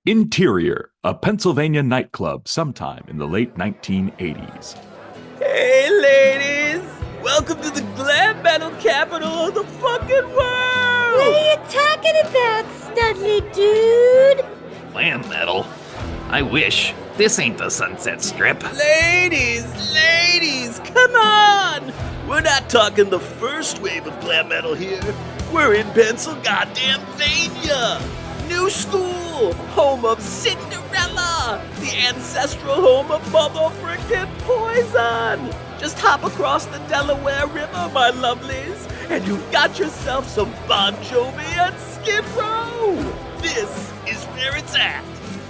Interior, a Pennsylvania nightclub sometime in the late 1980s. Hey, ladies! Welcome to the glam metal capital of the fucking world! What are you talking about, Studley dude? Glam metal? I wish. This ain't the Sunset Strip. Ladies, come on! We're not talking the first wave of glam metal here. We're in Pennsylvania. New school, home of Cinderella, the ancestral home of mother frickin' Poison. Just hop across the Delaware River, my lovelies, and you've got yourself some Bon Jovi and Skid Row. This is where it's at.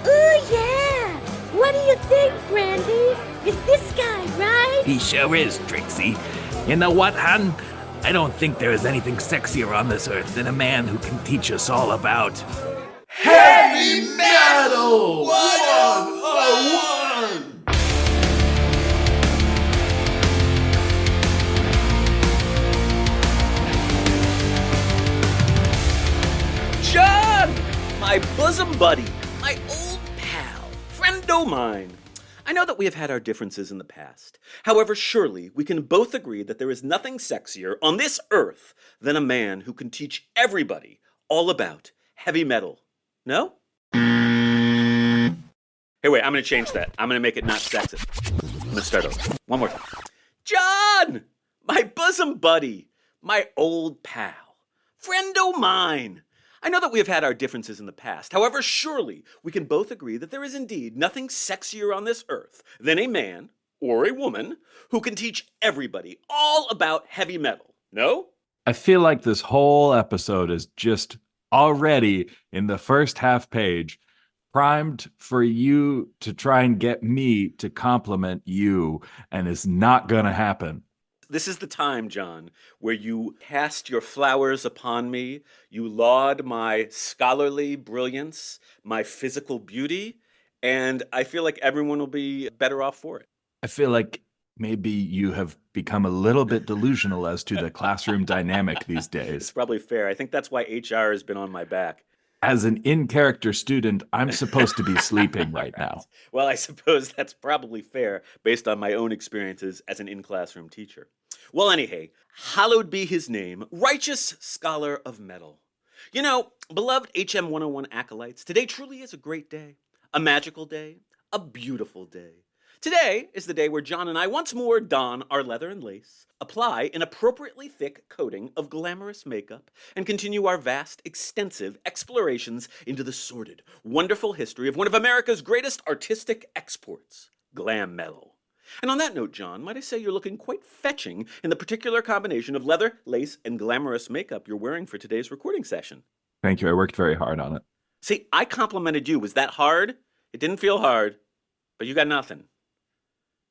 Ooh, yeah. What do you think, Brandy? Is this guy right? He sure is, Trixie. You know what, hon? I don't think there is anything sexier on this earth than a man who can teach us all about Heavy metal 101! John! My bosom buddy, my old pal, friendo mine. I know that we have had our differences in the past. However, surely we can both agree that there is nothing sexier on this earth than a man who can teach everybody all about heavy metal. No? Hey, wait, I'm going to change that. I'm going to make it not sexist. I'm going to start over. One more time. John! My bosom buddy. My old pal. Friendo mine. I know that we have had our differences in the past. However, surely we can both agree that there is indeed nothing sexier on this earth than a man or a woman who can teach everybody all about heavy metal. No? I feel like this whole episode is just already in the first half page primed for you to try and get me to compliment you, and it's not gonna happen. This is the time, John, where you cast your flowers upon me, you laud my scholarly brilliance, my physical beauty, and I feel like everyone will be better off for it. I feel like maybe you have become a little bit delusional as to the classroom dynamic these It's days. probably fair. I think that's why HR has been on my back. As an in-character student, I'm supposed to be sleeping right now. Well, I suppose that's probably fair based on my own experiences as an in-classroom teacher. Well, anyhow, hallowed be his name, righteous scholar of metal. You know, beloved HM 101 acolytes, today truly is a great day, a magical day, a beautiful day. Today is the day where John and I once more don our leather and lace, apply an appropriately thick coating of glamorous makeup, and continue our vast, extensive explorations into the sordid, wonderful history of one of America's greatest artistic exports, glam metal. And on that note, John, might I say you're looking quite fetching in the particular combination of leather, lace, and glamorous makeup you're wearing for today's recording session. Thank you. I worked very hard on it. See, I complimented you. Was that hard? It didn't feel hard, but you got nothing.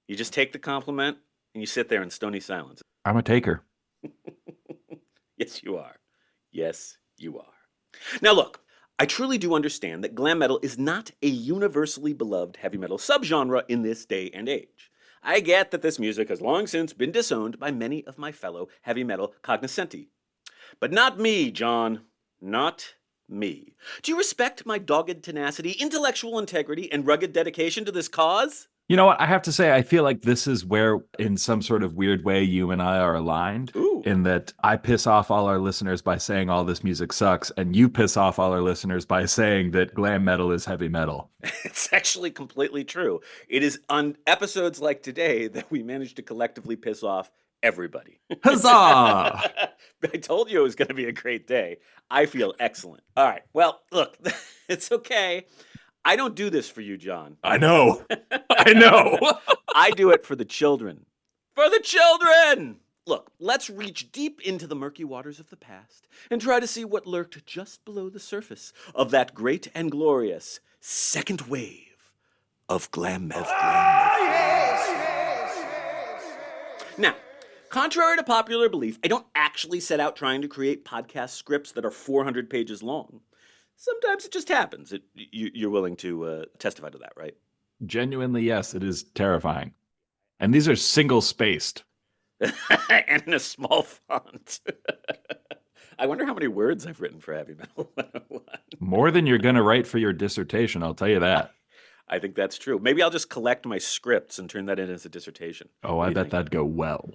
You just take the compliment and you sit there in stony silence. I'm a taker. Yes, you are. Yes, you are. Now look, I truly do understand that glam metal is not a universally beloved heavy metal subgenre in this day and age. I get that this music has long since been disowned by many of my fellow heavy metal cognoscenti. But not me, John. Not me. Do you respect my dogged tenacity, intellectual integrity, and rugged dedication to this cause? You know what? I have to say, I feel like this is where, in some sort of weird way, you and I are aligned. Ooh. In that I piss off all our listeners by saying all this music sucks, and you piss off all our listeners by saying that glam metal is heavy metal. It's actually completely true. It is on episodes like today that we manage to collectively piss off everybody. Huzzah! I told you it was going to be a great day. I feel excellent. All right. Well, look, it's okay. I don't do this for you, John. I know. I know. I do it for the children. For the children! Look, let's reach deep into the murky waters of the past and try to see what lurked just below the surface of that great and glorious second wave of glam metal. Now, contrary to popular belief, I don't actually set out trying to create podcast scripts that are 400 pages long. Sometimes it just happens. You're willing to testify to that, right? Genuinely, yes, it is terrifying. And these are single-spaced. And in a small font. I wonder how many words I've written for Heavy Metal 101. More than you're going to write for your dissertation, I'll tell you that. I think that's true. Maybe I'll just collect my scripts and turn that in as a dissertation. Oh, What do I you bet think? that'd go well.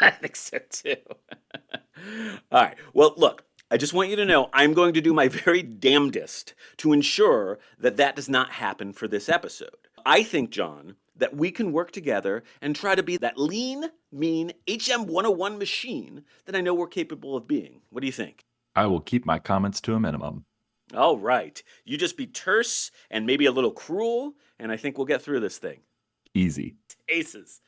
I think so too. All right. Well, look, I just want you to know I'm going to do my very damnedest to ensure that that does not happen for this episode. I think, John, that we can work together and try to be that lean, mean HM 101 machine that I know we're capable of being. What do you think? I will keep my comments to a minimum. All right. You just be terse and maybe a little cruel, and I think we'll get through this thing. Easy. Aces.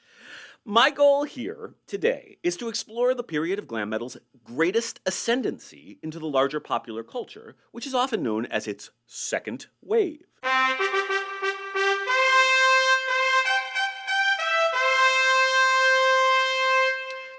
My goal here today is to explore the period of glam metal's greatest ascendancy into the larger popular culture, which is often known as its second wave.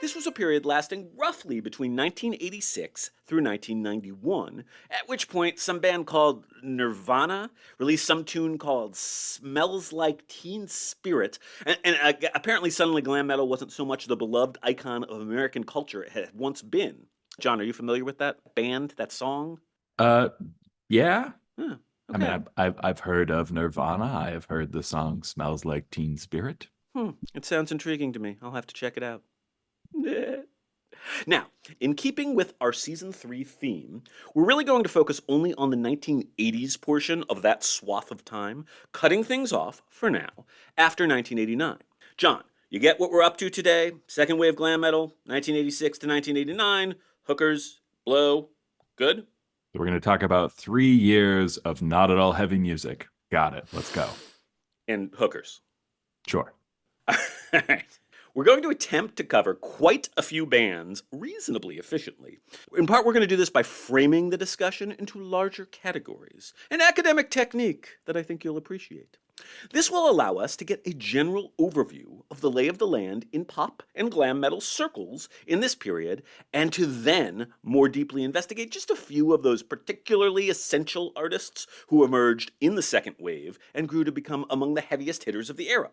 This was a period lasting roughly between 1986 through 1991, at which point some band called Nirvana released some tune called Smells Like Teen Spirit, and apparently suddenly glam metal wasn't so much the beloved icon of American culture it had once been. John, are you familiar with that band, that song? Yeah. Huh, I mean, okay. I've heard of Nirvana. I have heard the song "Smells Like Teen Spirit." It sounds intriguing to me. I'll have to check it out. Now, in keeping with our season 3 theme, we're really going to focus only on the 1980s portion of that swath of time, cutting things off, for now, after 1989. John, you get what we're up to today? Second wave glam metal, 1986 to 1989, hookers, blow, good? We're going to talk about 3 years of not at all heavy music. Got it. Let's go. And hookers. Sure. All right. We're going to attempt to cover quite a few bands reasonably efficiently. In part, we're going to do this by framing the discussion into larger categories, an academic technique that I think you'll appreciate. This will allow us to get a general overview of the lay of the land in pop and glam metal circles in this period, and to then more deeply investigate just a few of those particularly essential artists who emerged in the second wave and grew to become among the heaviest hitters of the era.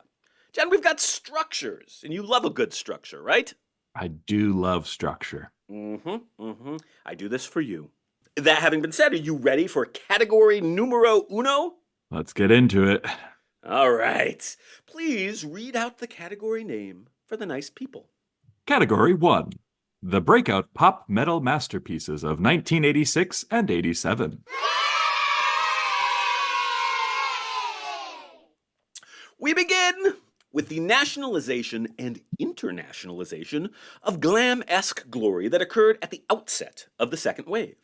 John, we've got structures, and you love a good structure, right? I do love structure. I do this for you. That having been said, are you ready for category numero uno? Let's get into it. All right. Please read out the category name for the nice people. Category 1. The breakout pop metal masterpieces of 1986 and 87. We begin with the nationalization and internationalization of glam-esque glory that occurred at the outset of the second wave.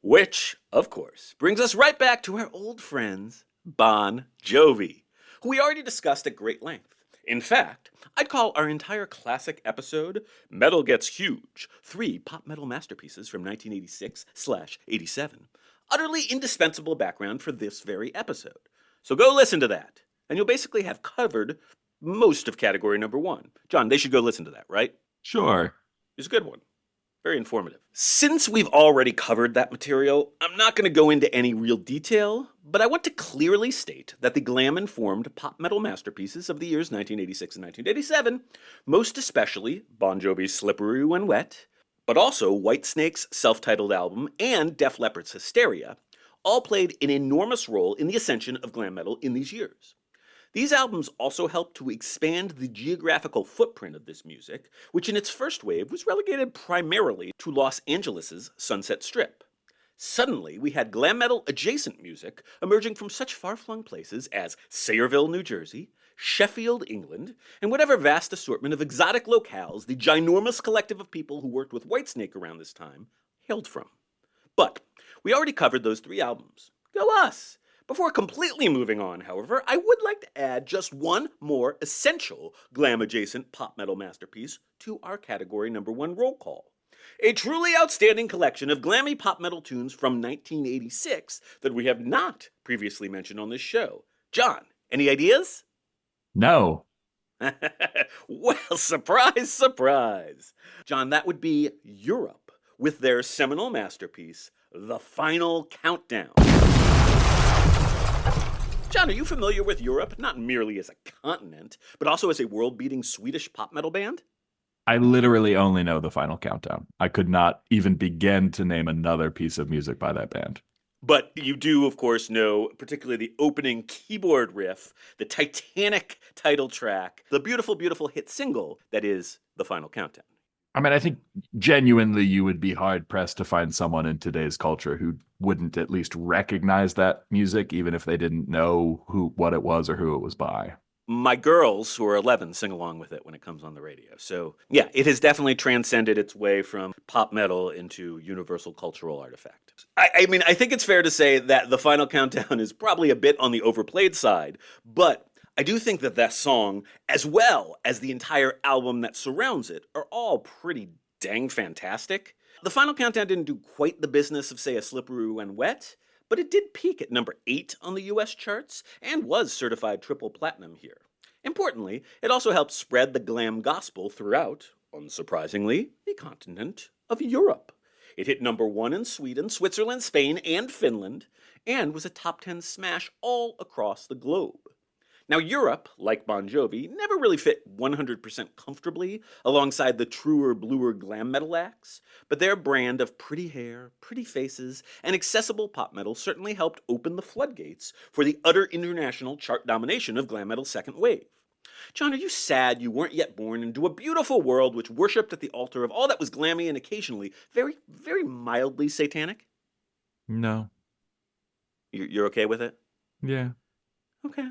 Which, of course, brings us right back to our old friends, Bon Jovi, who we already discussed at great length. In fact, I'd call our entire classic episode, Metal Gets Huge, 3 pop metal masterpieces from 1986/87, utterly indispensable background for this very episode. So go listen to that, and you'll basically have covered most of category number 1. John, they should go listen to that, right? Sure. It's a good one. Very informative. Since we've already covered that material, I'm not going to go into any real detail, but I want to clearly state that the glam-informed pop metal masterpieces of the years 1986 and 1987, most especially Bon Jovi's Slippery When Wet, but also Whitesnake's self-titled album and Def Leppard's Hysteria, all played an enormous role in the ascension of glam metal in these years. These albums also helped to expand the geographical footprint of this music, which in its first wave was relegated primarily to Los Angeles' Sunset Strip. Suddenly, we had glam metal adjacent music emerging from such far-flung places as Sayreville, New Jersey, Sheffield, England, and whatever vast assortment of exotic locales the ginormous collective of people who worked with Whitesnake around this time hailed from. But we already covered those 3 albums. Go us! Before completely moving on, however, I would like to add just one more essential glam-adjacent pop metal masterpiece to our category number 1 roll call. A truly outstanding collection of glammy pop metal tunes from 1986 that we have not previously mentioned on this show. John, any ideas? No. Well, surprise, surprise. John, that would be Europe with their seminal masterpiece, The Final Countdown. John, are you familiar with Europe, not merely as a continent, but also as a world-beating Swedish pop metal band? I literally only know The Final Countdown. I could not even begin to name another piece of music by that band. But you do, of course, know particularly the opening keyboard riff, the Titanic title track, the beautiful, beautiful hit single that is The Final Countdown. I mean, I think genuinely you would be hard pressed to find someone in today's culture who wouldn't at least recognize that music, even if they didn't know what it was or who it was by. My girls, who are 11, sing along with it when it comes on the radio. So, yeah, it has definitely transcended its way from pop metal into universal cultural artifact. I mean, I think it's fair to say that The Final Countdown is probably a bit on the overplayed side, but I do think that that song, as well as the entire album that surrounds it, are all pretty dang fantastic. The Final Countdown didn't do quite the business of, say, a Slippery When Wet, but it did peak at number 8 on the US charts and was certified triple platinum here. Importantly, it also helped spread the glam gospel throughout, unsurprisingly, the continent of Europe. It hit number 1 in Sweden, Switzerland, Spain, and Finland, and was a top 10 smash all across the globe. Now, Europe, like Bon Jovi, never really fit 100% comfortably alongside the truer, bluer glam metal acts, but their brand of pretty hair, pretty faces, and accessible pop metal certainly helped open the floodgates for the utter international chart domination of glam metal's second wave. John, are you sad you weren't yet born into a beautiful world which worshipped at the altar of all that was glammy and occasionally very, very mildly satanic? No. You're okay with it? Yeah. Okay.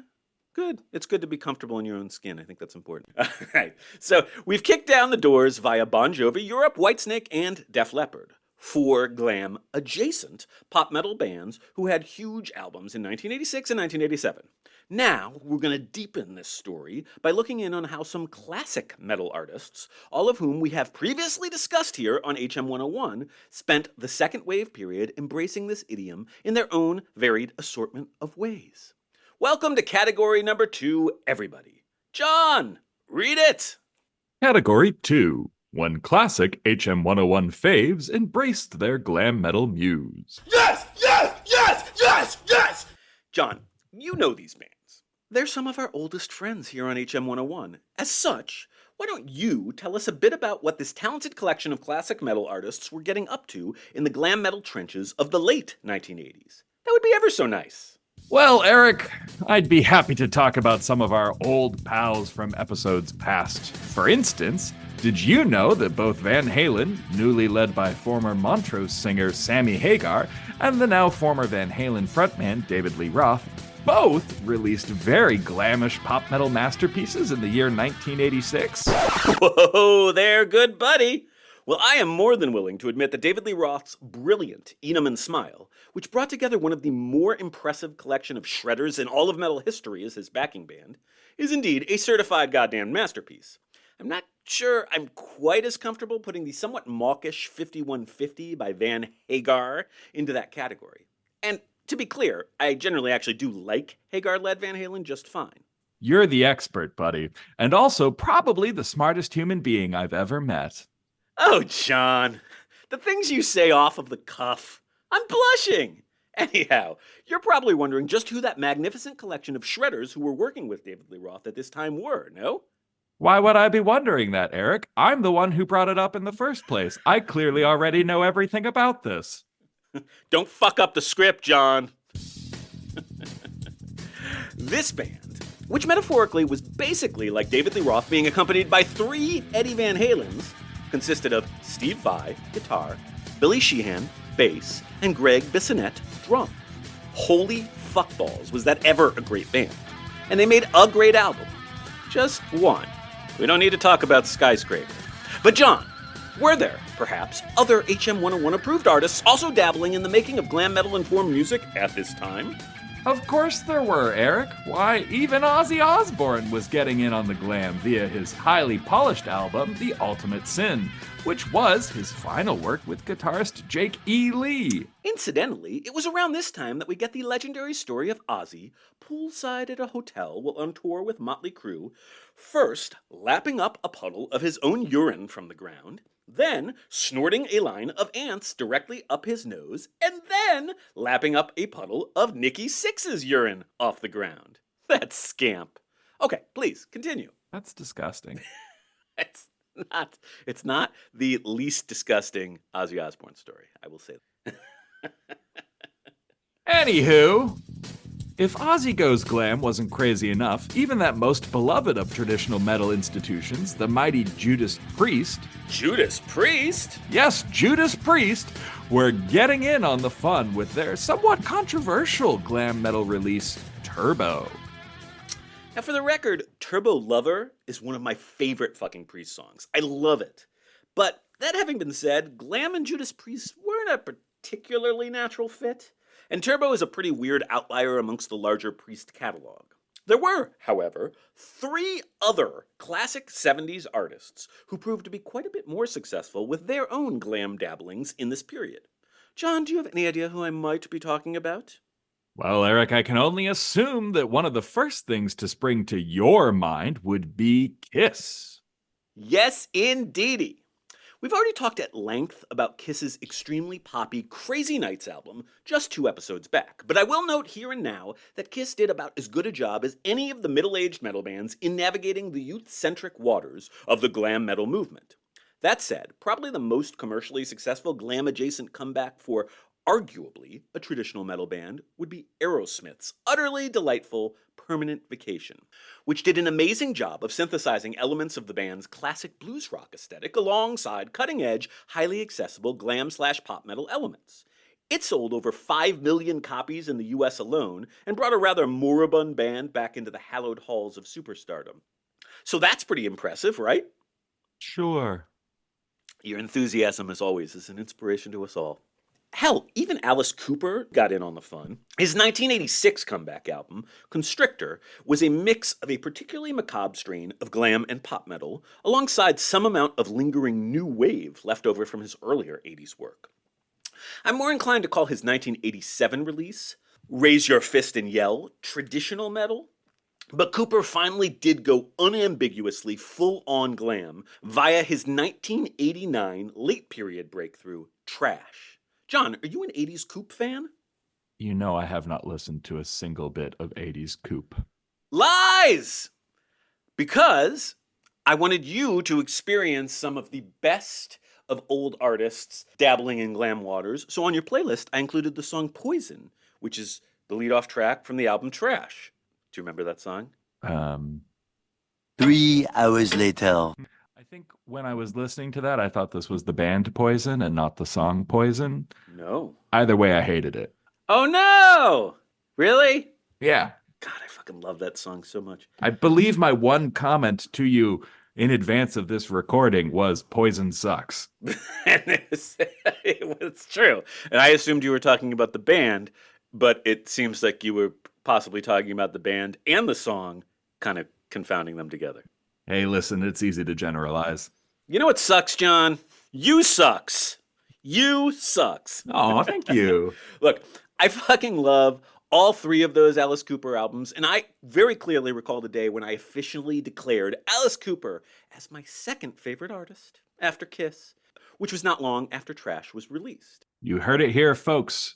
Good. It's good to be comfortable in your own skin. I think that's important. All right. So we've kicked down the doors via Bon Jovi, Europe, Whitesnake, and Def Leppard. 4 glam-adjacent pop metal bands who had huge albums in 1986 and 1987. Now, we're going to deepen this story by looking in on how some classic metal artists, all of whom we have previously discussed here on HM 101, spent the second wave period embracing this idiom in their own varied assortment of ways. Welcome to category number 2, everybody. John, read it! Category 2. When classic HM 101 faves embraced their glam metal muse. Yes! Yes! Yes! Yes! Yes! John, you know these bands. They're some of our oldest friends here on HM 101. As such, why don't you tell us a bit about what this talented collection of classic metal artists were getting up to in the glam metal trenches of the late 1980s? That would be ever so nice. Well, Eric, I'd be happy to talk about some of our old pals from episodes past. For instance, did you know that both Van Halen, newly led by former Montrose singer Sammy Hagar, and the now former Van Halen frontman David Lee Roth both released very glamish pop metal masterpieces in the year 1986? Whoa there, good buddy! Well, I am more than willing to admit that David Lee Roth's brilliant Eneman Smile, which brought together one of the more impressive collection of shredders in all of metal history as his backing band, is indeed a certified goddamn masterpiece. I'm not sure I'm quite as comfortable putting the somewhat mawkish 5150 by Van Hagar into that category. And to be clear, I generally actually do like Hagar-led Van Halen just fine. You're the expert, buddy, and also probably the smartest human being I've ever met. Oh, John, the things you say off of the cuff. I'm blushing. Anyhow, you're probably wondering just who that magnificent collection of shredders who were working with David Lee Roth at this time were, no? Why would I be wondering that, Eric? I'm the one who brought it up in the first place. I clearly already know everything about this. Don't fuck up the script, John. This band, which metaphorically was basically like David Lee Roth being accompanied by 3 Eddie Van Halens, consisted of Steve Vai, guitar, Billy Sheehan, bass, and Greg Bissonette, drums. Holy fuckballs, was that ever a great band. And they made a great album. Just one. We don't need to talk about Skyscraper. But John, were there, perhaps, other HM 101 approved artists also dabbling in the making of glam metal informed music at this time? Of course there were, Eric. Why, even Ozzy Osbourne was getting in on the glam via his highly polished album, The Ultimate Sin, which was his final work with guitarist Jake E. Lee. Incidentally, it was around this time that we get the legendary story of Ozzy, poolside at a hotel while on tour with Motley Crue, first lapping up a puddle of his own urine from the ground, then snorting a line of ants directly up his nose, and then lapping up a puddle of Nikki Sixx's urine off the ground. That scamp. Okay, please, continue. That's disgusting. It's not the least disgusting Ozzy Osbourne story, I will say that. Anywho, if Ozzy Goes Glam wasn't crazy enough, even that most beloved of traditional metal institutions, the mighty Judas Priest, Judas Priest? yes, Judas Priest, were getting in on the fun with their somewhat controversial glam metal release, Turbo. Now, for the record, Turbo Lover is one of my favorite fucking Priest songs. I love it. But that having been said, Glam and Judas Priest weren't a particularly natural fit, and Turbo is a pretty weird outlier amongst the larger Priest catalog. There were, however, 3 other classic 70s artists who proved to be quite a bit more successful with their own glam dabblings in this period. John, do you have any idea who I might be talking about? Well, Eric, I can only assume that one of the first things to spring to your mind would be Kiss. Yes, indeedy. We've already talked at length about Kiss's extremely poppy Crazy Nights album just 2 episodes back, but I will note here and now that Kiss did about as good a job as any of the middle-aged metal bands in navigating the youth-centric waters of the glam metal movement. That said, probably the most commercially successful glam-adjacent comeback for arguably a traditional metal band would be Aerosmith's utterly delightful Permanent Vacation, which did an amazing job of synthesizing elements of the band's classic blues rock aesthetic alongside cutting-edge, highly accessible glam/pop metal elements. It sold over 5 million copies in the US alone and brought a rather moribund band back into the hallowed halls of superstardom. So that's pretty impressive, right? Sure. Your enthusiasm, as always, is an inspiration to us all. Hell, even Alice Cooper got in on the fun. His 1986 comeback album, Constrictor, was a mix of a particularly macabre strain of glam and pop metal, alongside some amount of lingering new wave left over from his earlier 80s work. I'm more inclined to call his 1987 release, Raise Your Fist and Yell, traditional metal, but Cooper finally did go unambiguously full-on glam via his 1989 late-period breakthrough, Trash. John, are you an 80s Coop fan? You know I have not listened to a single bit of 80s Coop. Lies! Because I wanted you to experience some of the best of old artists dabbling in glam waters. So on your playlist, I included the song Poison, which is the lead-off track from the album Trash. Do you remember that song? 3 hours later. I think when I was listening to that, I thought this was the band Poison and not the song Poison. No. Either way, I hated it. Oh no! Really? Yeah. God, I fucking love that song so much. I believe my one comment to you in advance of this recording was Poison sucks. It's true. And I assumed you were talking about the band, but it seems like you were possibly talking about the band and the song, kind of confounding them together. Hey, listen, it's easy to generalize. You know what sucks, John? You sucks. You sucks. Oh, thank you. Look, I fucking love all 3 of those Alice Cooper albums, and I very clearly recall the day when I officially declared Alice Cooper as my second favorite artist after Kiss, which was not long after Trash was released. You heard it here, folks.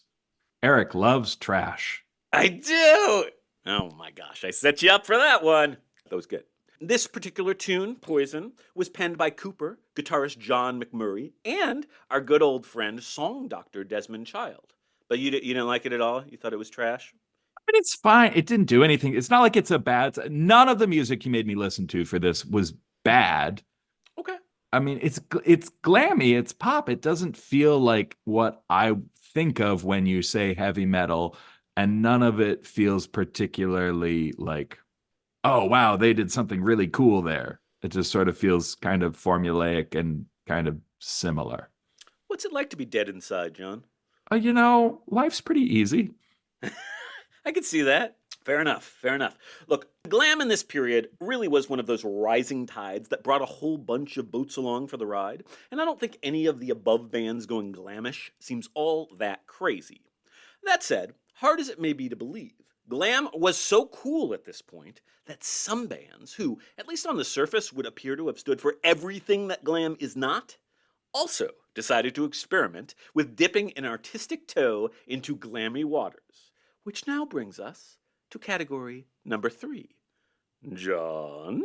Eric loves Trash. I do! Oh my gosh, I set you up for that one. That was good. This particular tune, Poison, was penned by Cooper, guitarist John McMurray, and our good old friend, song doctor Desmond Child. But you didn't like it at all? You thought it was trash? I mean, it's fine. It didn't do anything. It's not like it's a bad... None of the music you made me listen to for this was bad. Okay. I mean, it's glammy. It's pop. It doesn't feel like what I think of when you say heavy metal, and none of it feels particularly like, oh, wow, they did something really cool there. It just sort of feels kind of formulaic and kind of similar. What's it like to be dead inside, John? You know, life's pretty easy. I could see that. Fair enough, fair enough. Look, glam in this period really was one of those rising tides that brought a whole bunch of boats along for the ride, and I don't think any of the above bands going glamish seems all that crazy. That said, hard as it may be to believe, glam was so cool at this point that some bands who, at least on the surface, would appear to have stood for everything that glam is not, also decided to experiment with dipping an artistic toe into glammy waters, which now brings us to category number 3. John?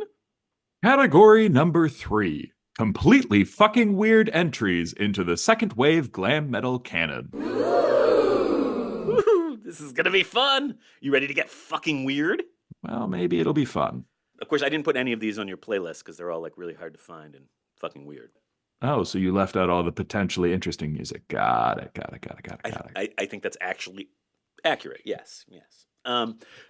Category number 3. completely fucking weird entries into the second wave glam metal canon. Woo-hoo, this is gonna be fun. You ready to get fucking weird? Well, maybe it'll be fun. Of course, I didn't put any of these on your playlist because they're all like really hard to find and fucking weird. Oh, so you left out all the potentially interesting music. Got it. I think that's actually accurate. Yes.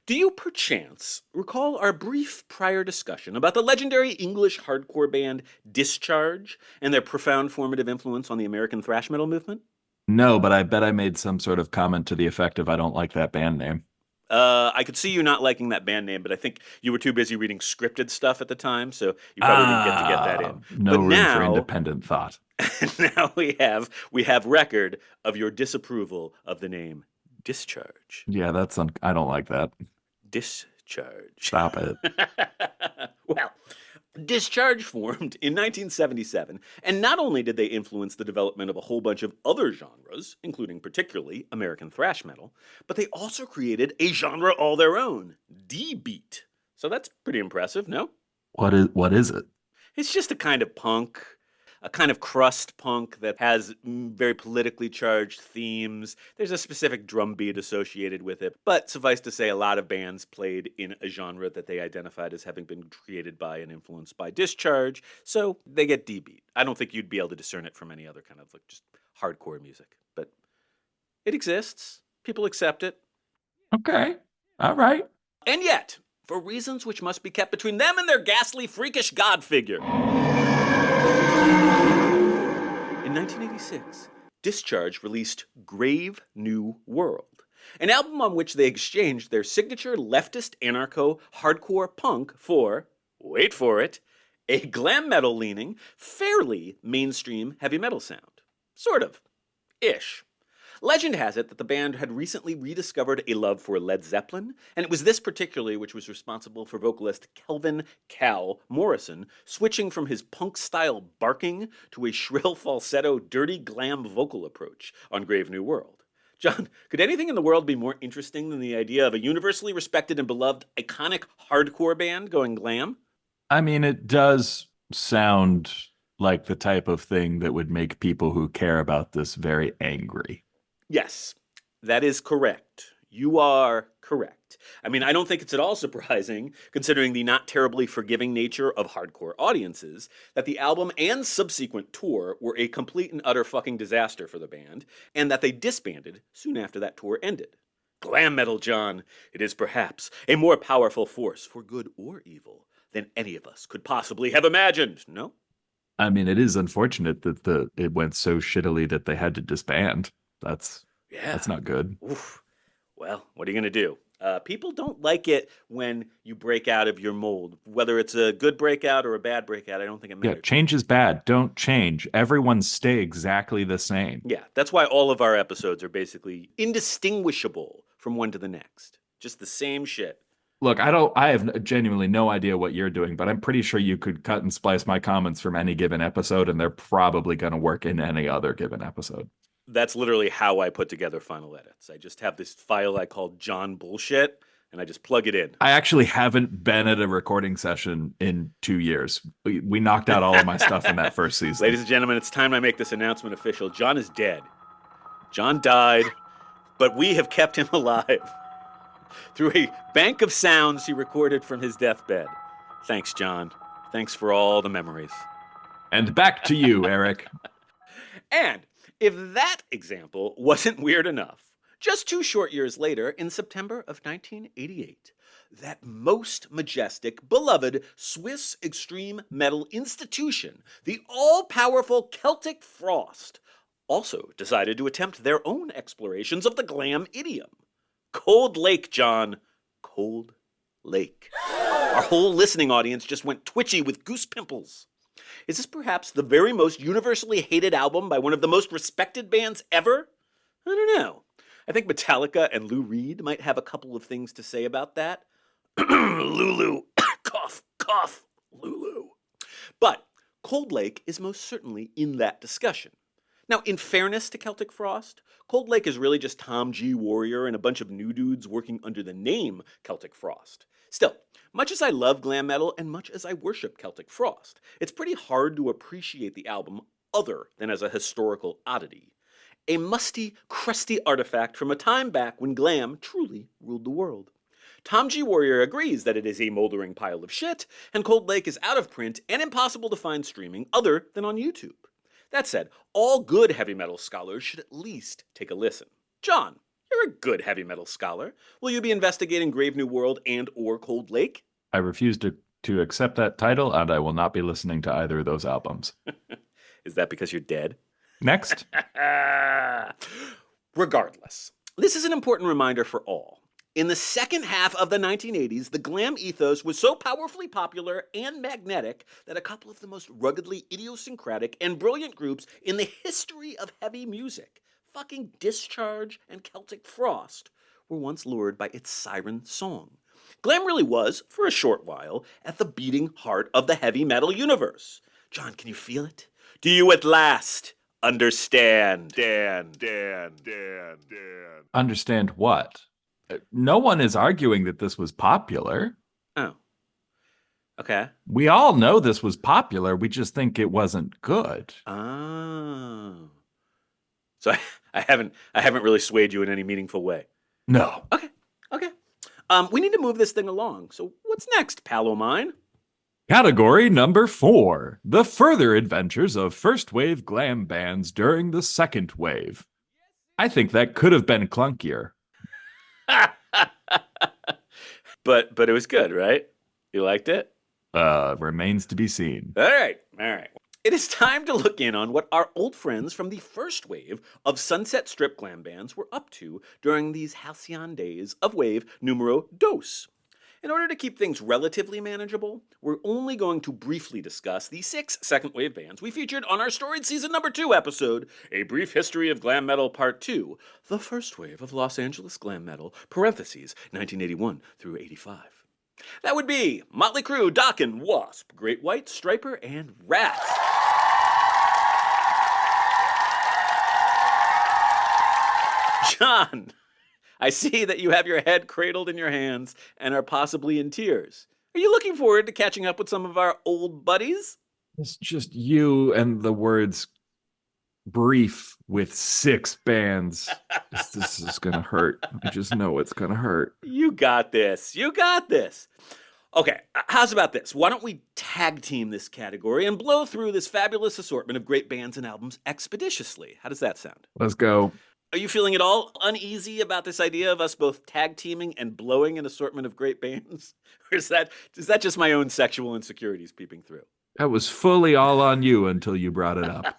Do you perchance recall our brief prior discussion about the legendary English hardcore band Discharge and their profound formative influence on the American thrash metal movement? No, but I bet I made some sort of comment to the effect of I don't like that band name. I could see you not liking that band name, but I think you were too busy reading scripted stuff at the time, so you probably didn't get to get that in. No But room now, for independent thought. now we have record of your disapproval of the name Discharge. Yeah, I don't like that. Discharge. Stop it. Well, Discharge formed in 1977, and not only did they influence the development of a whole bunch of other genres, including particularly American thrash metal, but they also created a genre all their own, D-beat. So that's pretty impressive, no? What is it? It's just a kind of punk, a kind of crust punk that has very politically charged themes. There's a specific drum beat associated with it. But suffice to say, a lot of bands played in a genre that they identified as having been created by and influenced by Discharge. So they get D-beat. I don't think you'd be able to discern it from any other kind of like just hardcore music. But it exists. People accept it. Okay. All right. And yet, for reasons which must be kept between them and their ghastly, freakish god figure. In 1986, Discharge released Grave New World, an album on which they exchanged their signature leftist anarcho-hardcore punk for, wait for it, a glam metal-leaning, fairly mainstream heavy metal sound. Sort of. Ish. Legend has it that the band had recently rediscovered a love for Led Zeppelin, and it was this particularly which was responsible for vocalist Kelvin "Cal" Morrison switching from his punk-style barking to a shrill falsetto, dirty glam vocal approach on Grave New World. John, could anything in the world be more interesting than the idea of a universally respected and beloved iconic hardcore band going glam? I mean, it does sound like the type of thing that would make people who care about this very angry. Yes, that is correct. You are correct. I mean, I don't think it's at all surprising, considering the not terribly forgiving nature of hardcore audiences, that the album and subsequent tour were a complete and utter fucking disaster for the band, and that they disbanded soon after that tour ended. Glam metal, John, it is perhaps a more powerful force for good or evil than any of us could possibly have imagined, no? I mean, it is unfortunate that it went so shittily that they had to disband. That's not good. Oof. Well, what are you going to do? People don't like it when you break out of your mold. Whether it's a good breakout or a bad breakout, I don't think it matters. Yeah, change is bad. Don't change. Everyone stay exactly the same. Yeah, that's why all of our episodes are basically indistinguishable from one to the next. Just the same shit. Look, I have genuinely no idea what you're doing, but I'm pretty sure you could cut and splice my comments from any given episode, and they're probably going to work in any other given episode. That's literally how I put together final edits. I just have this file I call John Bullshit, and I just plug it in. I actually haven't been at a recording session in 2 years. We knocked out all of my stuff in that first season. Ladies and gentlemen, it's time I make this announcement official. John is dead. John died, but we have kept him alive through a bank of sounds he recorded from his deathbed. Thanks, John. Thanks for all the memories. And back to you, Eric. And if that example wasn't weird enough, just 2 short years later, in September of 1988, that most majestic, beloved Swiss extreme metal institution, the all-powerful Celtic Frost, also decided to attempt their own explorations of the glam idiom. Cold Lake, John. Cold Lake. Our whole listening audience just went twitchy with goose pimples. Is this perhaps the very most universally hated album by one of the most respected bands ever? I don't know. I think Metallica and Lou Reed might have a couple of things to say about that. Lulu. Cough, cough, Lulu. But Cold Lake is most certainly in that discussion. Now, in fairness to Celtic Frost, Cold Lake is really just Tom G. Warrior and a bunch of new dudes working under the name Celtic Frost. Still, much as I love glam metal and much as I worship Celtic Frost, it's pretty hard to appreciate the album other than as a historical oddity. A musty, crusty artifact from a time back when glam truly ruled the world. Tom G. Warrior agrees that it is a moldering pile of shit, and Cold Lake is out of print and impossible to find streaming other than on YouTube. That said, all good heavy metal scholars should at least take a listen. John, you're a good heavy metal scholar. Will you be investigating Grave New World and or Cold Lake? I refuse to accept that title, and I will not be listening to either of those albums. Is that because you're dead? Next. Regardless, this is an important reminder for all. In the second half of the 1980s, the glam ethos was so powerfully popular and magnetic that a couple of the most ruggedly idiosyncratic and brilliant groups in the history of heavy music, fucking Discharge and Celtic Frost, were once lured by its siren song. Glam really was, for a short while, at the beating heart of the heavy metal universe. John, can you feel it? Do you at last understand? Understand what? No one is arguing that this was popular. Oh. Okay. We all know this was popular. We just think it wasn't good. Oh. So I haven't really swayed you in any meaningful way. No. Okay. We need to move this thing along. So what's next, pal o' mine? Category number 4. The further adventures of first wave glam bands during the second wave. I think that could have been clunkier. But it was good, right? You liked it? Remains to be seen. All right. It is time to look in on what our old friends from the first wave of Sunset Strip glam bands were up to during these halcyon days of wave numero dos. In order to keep things relatively manageable, we're only going to briefly discuss the 6 second wave bands we featured on our storied season number 2 episode, A Brief History of Glam Metal Part 2, the first wave of Los Angeles glam metal, parentheses, 1981 through 85. That would be Motley Crue, Dokken, Wasp, Great White, Stryper, and Rats. John, I see that you have your head cradled in your hands and are possibly in tears. Are you looking forward to catching up with some of our old buddies? It's just you and the words brief with 6 bands. This is going to hurt. I just know it's going to hurt. You got this. Okay, how's about this? Why don't we tag team this category and blow through this fabulous assortment of great bands and albums expeditiously? How does that sound? Let's go. Are you feeling at all uneasy about this idea of us both tag teaming and blowing an assortment of great bands? Or is that just my own sexual insecurities peeping through? That was fully all on you until you brought it up.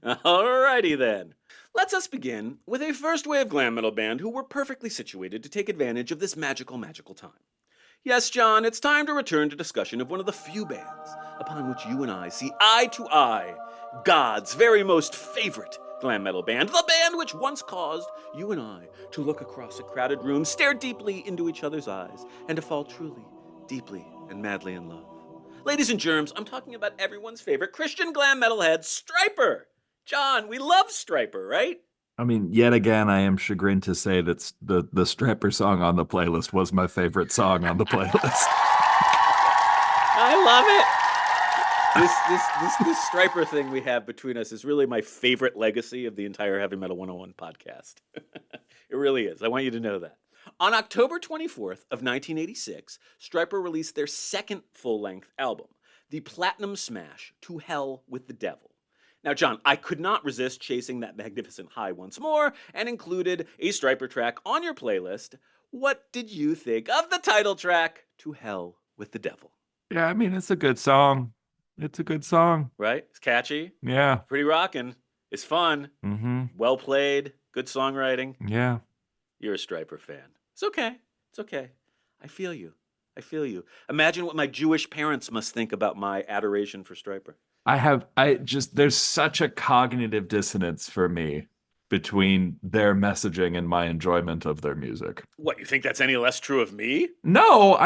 Alrighty then. Let's us begin with a first wave glam metal band who were perfectly situated to take advantage of this magical time. Yes, John, it's time to return to discussion of one of the few bands upon which you and I see eye to eye, God's very most favorite glam metal band, the band which once caused you and I to look across a crowded room, stare deeply into each other's eyes, and to fall truly, deeply, and madly in love. Ladies and germs, I'm talking about everyone's favorite Christian glam metalhead, Stryper. John, we love Stryper, right? I mean, yet again, I am chagrined to say that the Stryper song on the playlist was my favorite song on the playlist. I love it. This Stryper thing we have between us is really my favorite legacy of the entire Heavy Metal 101 podcast. It really is. I want you to know that. On October 24th of 1986, Stryper released their second full-length album, the platinum smash To Hell with the Devil. Now, John, I could not resist chasing that magnificent high once more and included a Stryper track on your playlist. What did you think of the title track, To Hell with the Devil? Yeah, I mean, it's a good song. It's a good song. Right? It's catchy. Yeah. Pretty rockin'. It's fun. Mm-hmm. Well played. Good songwriting. Yeah. You're a Stryper fan. It's okay. It's okay. I feel you. Imagine what my Jewish parents must think about my adoration for Stryper. There's such a cognitive dissonance for me between their messaging and my enjoyment of their music. What, you think that's any less true of me? No,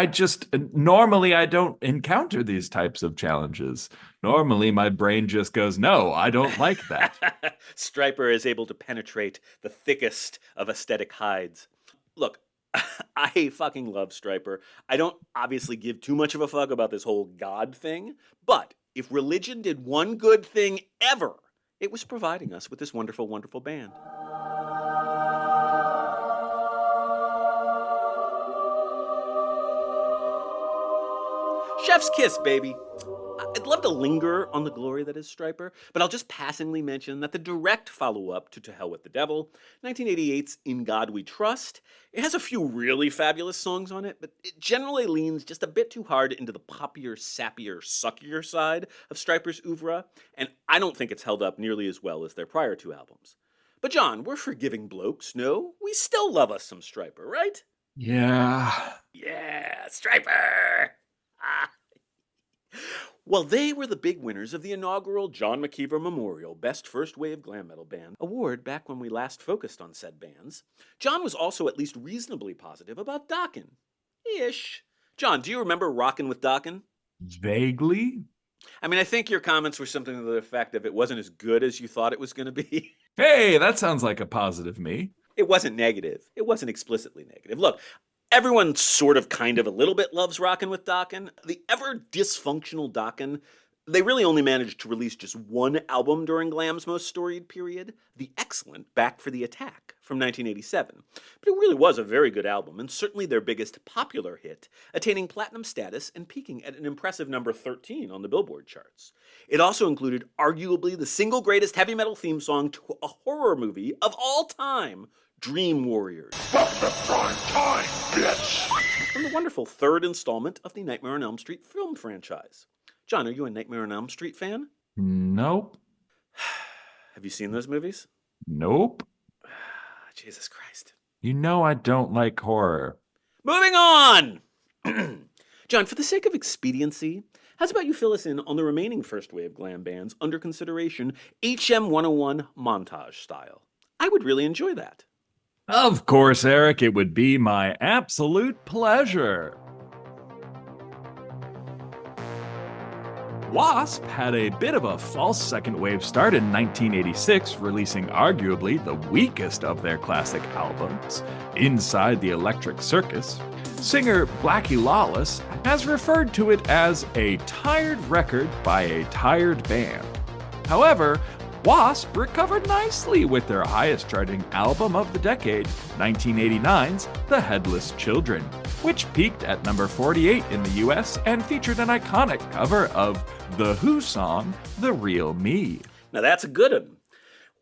normally I don't encounter these types of challenges. Normally my brain just goes, no, I don't like that. Stryper is able to penetrate the thickest of aesthetic hides. Look, I fucking love Stryper. I don't obviously give too much of a fuck about this whole God thing, but if religion did one good thing ever, it was providing us with this wonderful, wonderful band. Chef's kiss, baby. I'd love to linger on the glory that is Stryper, but I'll just passingly mention that the direct follow-up to Hell with the Devil, 1988's In God We Trust, it has a few really fabulous songs on it, but it generally leans just a bit too hard into the poppier, sappier, suckier side of Stryper's oeuvre, and I don't think it's held up nearly as well as their prior two albums. But John, we're forgiving blokes, no? We still love us some Stryper, right? Yeah. Yeah, Stryper! Well, they were the big winners of the inaugural John McKeever Memorial Best First Wave Glam Metal Band award back when we last focused on said bands. John was also at least reasonably positive about Dokken. Ish. John, do you remember Rockin' with Dokken? Vaguely? I mean, I think your comments were something to the effect of it wasn't as good as you thought it was going to be. Hey, that sounds like a positive me. It wasn't negative. It wasn't explicitly negative. Look, everyone sort of kind of a little bit loves Rockin' with Dokken. The ever dysfunctional Dokken, they really only managed to release just one album during Glam's most storied period, the excellent Back for the Attack from 1987. But it really was a very good album, and certainly their biggest popular hit, attaining platinum status and peaking at an impressive number 13 on the Billboard charts. It also included arguably the single greatest heavy metal theme song to a horror movie of all time, Dream Warriors. Fuck the prime time, bitch! From the wonderful third installment of the Nightmare on Elm Street film franchise. John, are you a Nightmare on Elm Street fan? Nope. Have you seen those movies? Nope. Jesus Christ. You know I don't like horror. Moving on! John, for the sake of expediency, how's about you fill us in on the remaining first wave glam bands under consideration HM 101 montage style? I would really enjoy that. Of course, Eric, it would be my absolute pleasure. Wasp had a bit of a false second wave start in 1986, releasing arguably the weakest of their classic albums, Inside the Electric Circus. Singer Blackie Lawless has referred to it as a tired record by a tired band. However, Wasp recovered nicely with their highest charting album of the decade, 1989's The Headless Children, which peaked at number 48 in the US and featured an iconic cover of The Who song, The Real Me. Now that's a good one.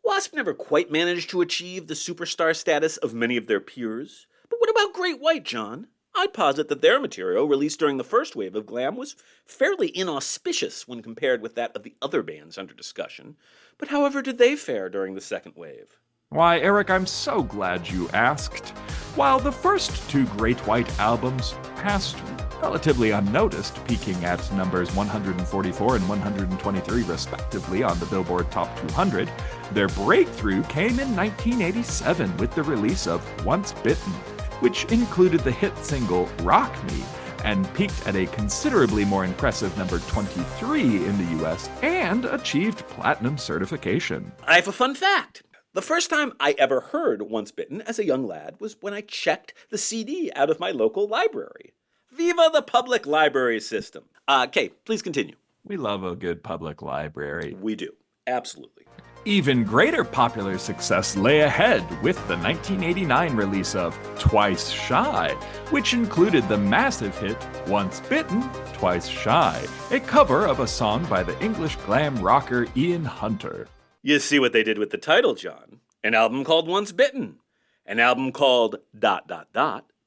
Wasp never quite managed to achieve the superstar status of many of their peers. But what about Great White, John? I'd posit that their material, released during the first wave of glam, was fairly inauspicious when compared with that of the other bands under discussion. But however did they fare during the second wave? Why, Eric, I'm so glad you asked. While the first two Great White albums passed relatively unnoticed, peaking at numbers 144 and 123 respectively on the Billboard Top 200, their breakthrough came in 1987 with the release of Once Bitten, which included the hit single Rock Me, and peaked at a considerably more impressive number 23 in the US and achieved platinum certification. I have a fun fact. The first time I ever heard Once Bitten as a young lad was when I checked the CD out of my local library. Viva the public library system. Kay, please continue. We love a good public library. We do. Absolutely. Even greater popular success lay ahead with the 1989 release of Twice Shy, which included the massive hit Once Bitten, Twice Shy, a cover of a song by the English glam rocker Ian Hunter. You see what they did with the title, John. An album called Once Bitten. An album called ...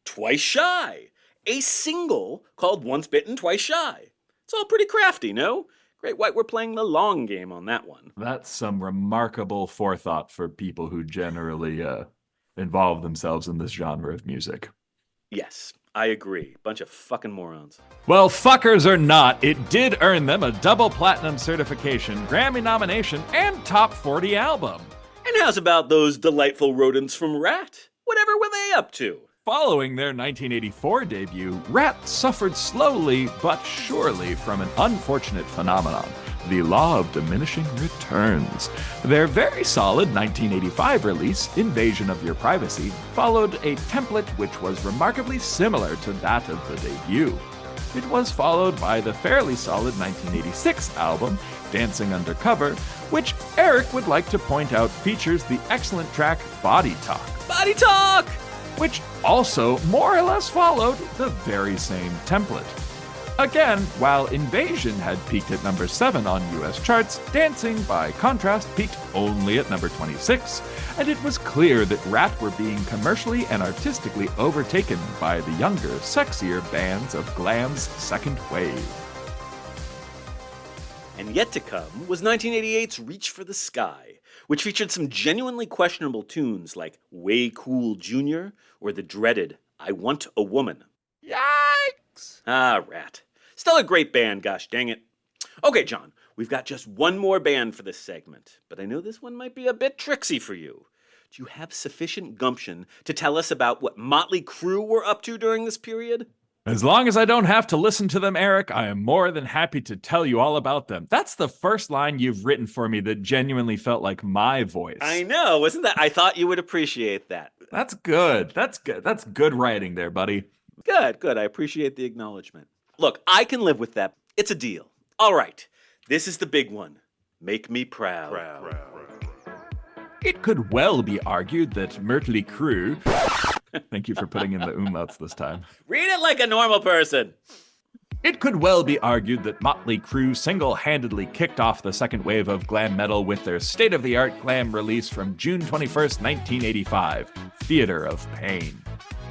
Twice Shy. A single called Once Bitten, Twice Shy. It's all pretty crafty, no? Great White, we're playing the long game on that one. That's some remarkable forethought for people who generally involve themselves in this genre of music. Yes, I agree. Bunch of fucking morons. Well, fuckers or not, it did earn them a double platinum certification, Grammy nomination, and top 40 album. And how's about those delightful rodents from Rat? Whatever were they up to? Following their 1984 debut, Rat suffered slowly but surely from an unfortunate phenomenon, the law of diminishing returns. Their very solid 1985 release, Invasion of Your Privacy, followed a template which was remarkably similar to that of the debut. It was followed by the fairly solid 1986 album, Dancing Undercover, which Eric would like to point out features the excellent track Body Talk. Body Talk! Which also more or less followed the very same template. Again, while Invasion had peaked at number 7 on US charts, Dancing, by contrast, peaked only at number 26, and it was clear that Rat were being commercially and artistically overtaken by the younger, sexier bands of Glam's second wave. And yet to come was 1988's Reach for the Sky, which featured some genuinely questionable tunes like Way Cool Jr. or the dreaded I Want a Woman. Yikes! Ah, Rat. Still a great band, gosh dang it. Okay, John, we've got just one more band for this segment, but I know this one might be a bit tricksy for you. Do you have sufficient gumption to tell us about what Motley Crue were up to during this period? As long as I don't have to listen to them, Eric, I am more than happy to tell you all about them. That's the first line you've written for me that genuinely felt like my voice. I know, wasn't that? I thought you would appreciate that. That's good. That's good. That's good writing there, buddy. Good. I appreciate the acknowledgement. Look, I can live with that. It's a deal. All right, this is the big one. Make me proud. It could well be argued that Motley Crue... Thank you for putting in the umlauts this time. Read it like a normal person. It could well be argued that Motley Crue single-handedly kicked off the second wave of glam metal with their state-of-the-art glam release from June 21st, 1985, Theater of Pain.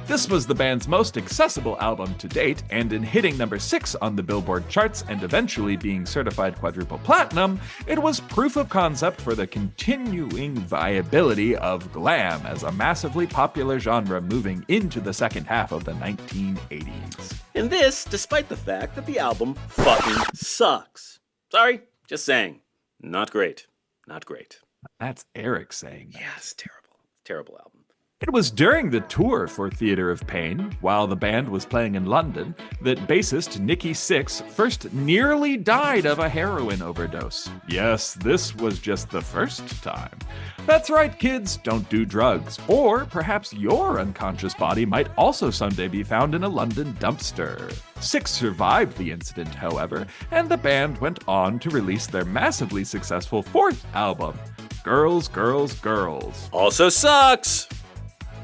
This was the band's most accessible album to date, and in hitting number 6 on the Billboard charts and eventually being certified quadruple platinum, it was proof of concept for the continuing viability of glam as a massively popular genre moving into the second half of the 1980s. And this, despite the fact that the album fucking sucks. Sorry, just saying. Not great. Not great. That's Eric saying that. Yeah, it's terrible. Terrible album. It was during the tour for Theater of Pain, while the band was playing in London, that bassist Nikki Sixx first nearly died of a heroin overdose. Yes, this was just the first time. That's right, kids, don't do drugs. Or perhaps your unconscious body might also someday be found in a London dumpster. Sixx survived the incident, however, and the band went on to release their massively successful fourth album, Girls, Girls, Girls. Also sucks!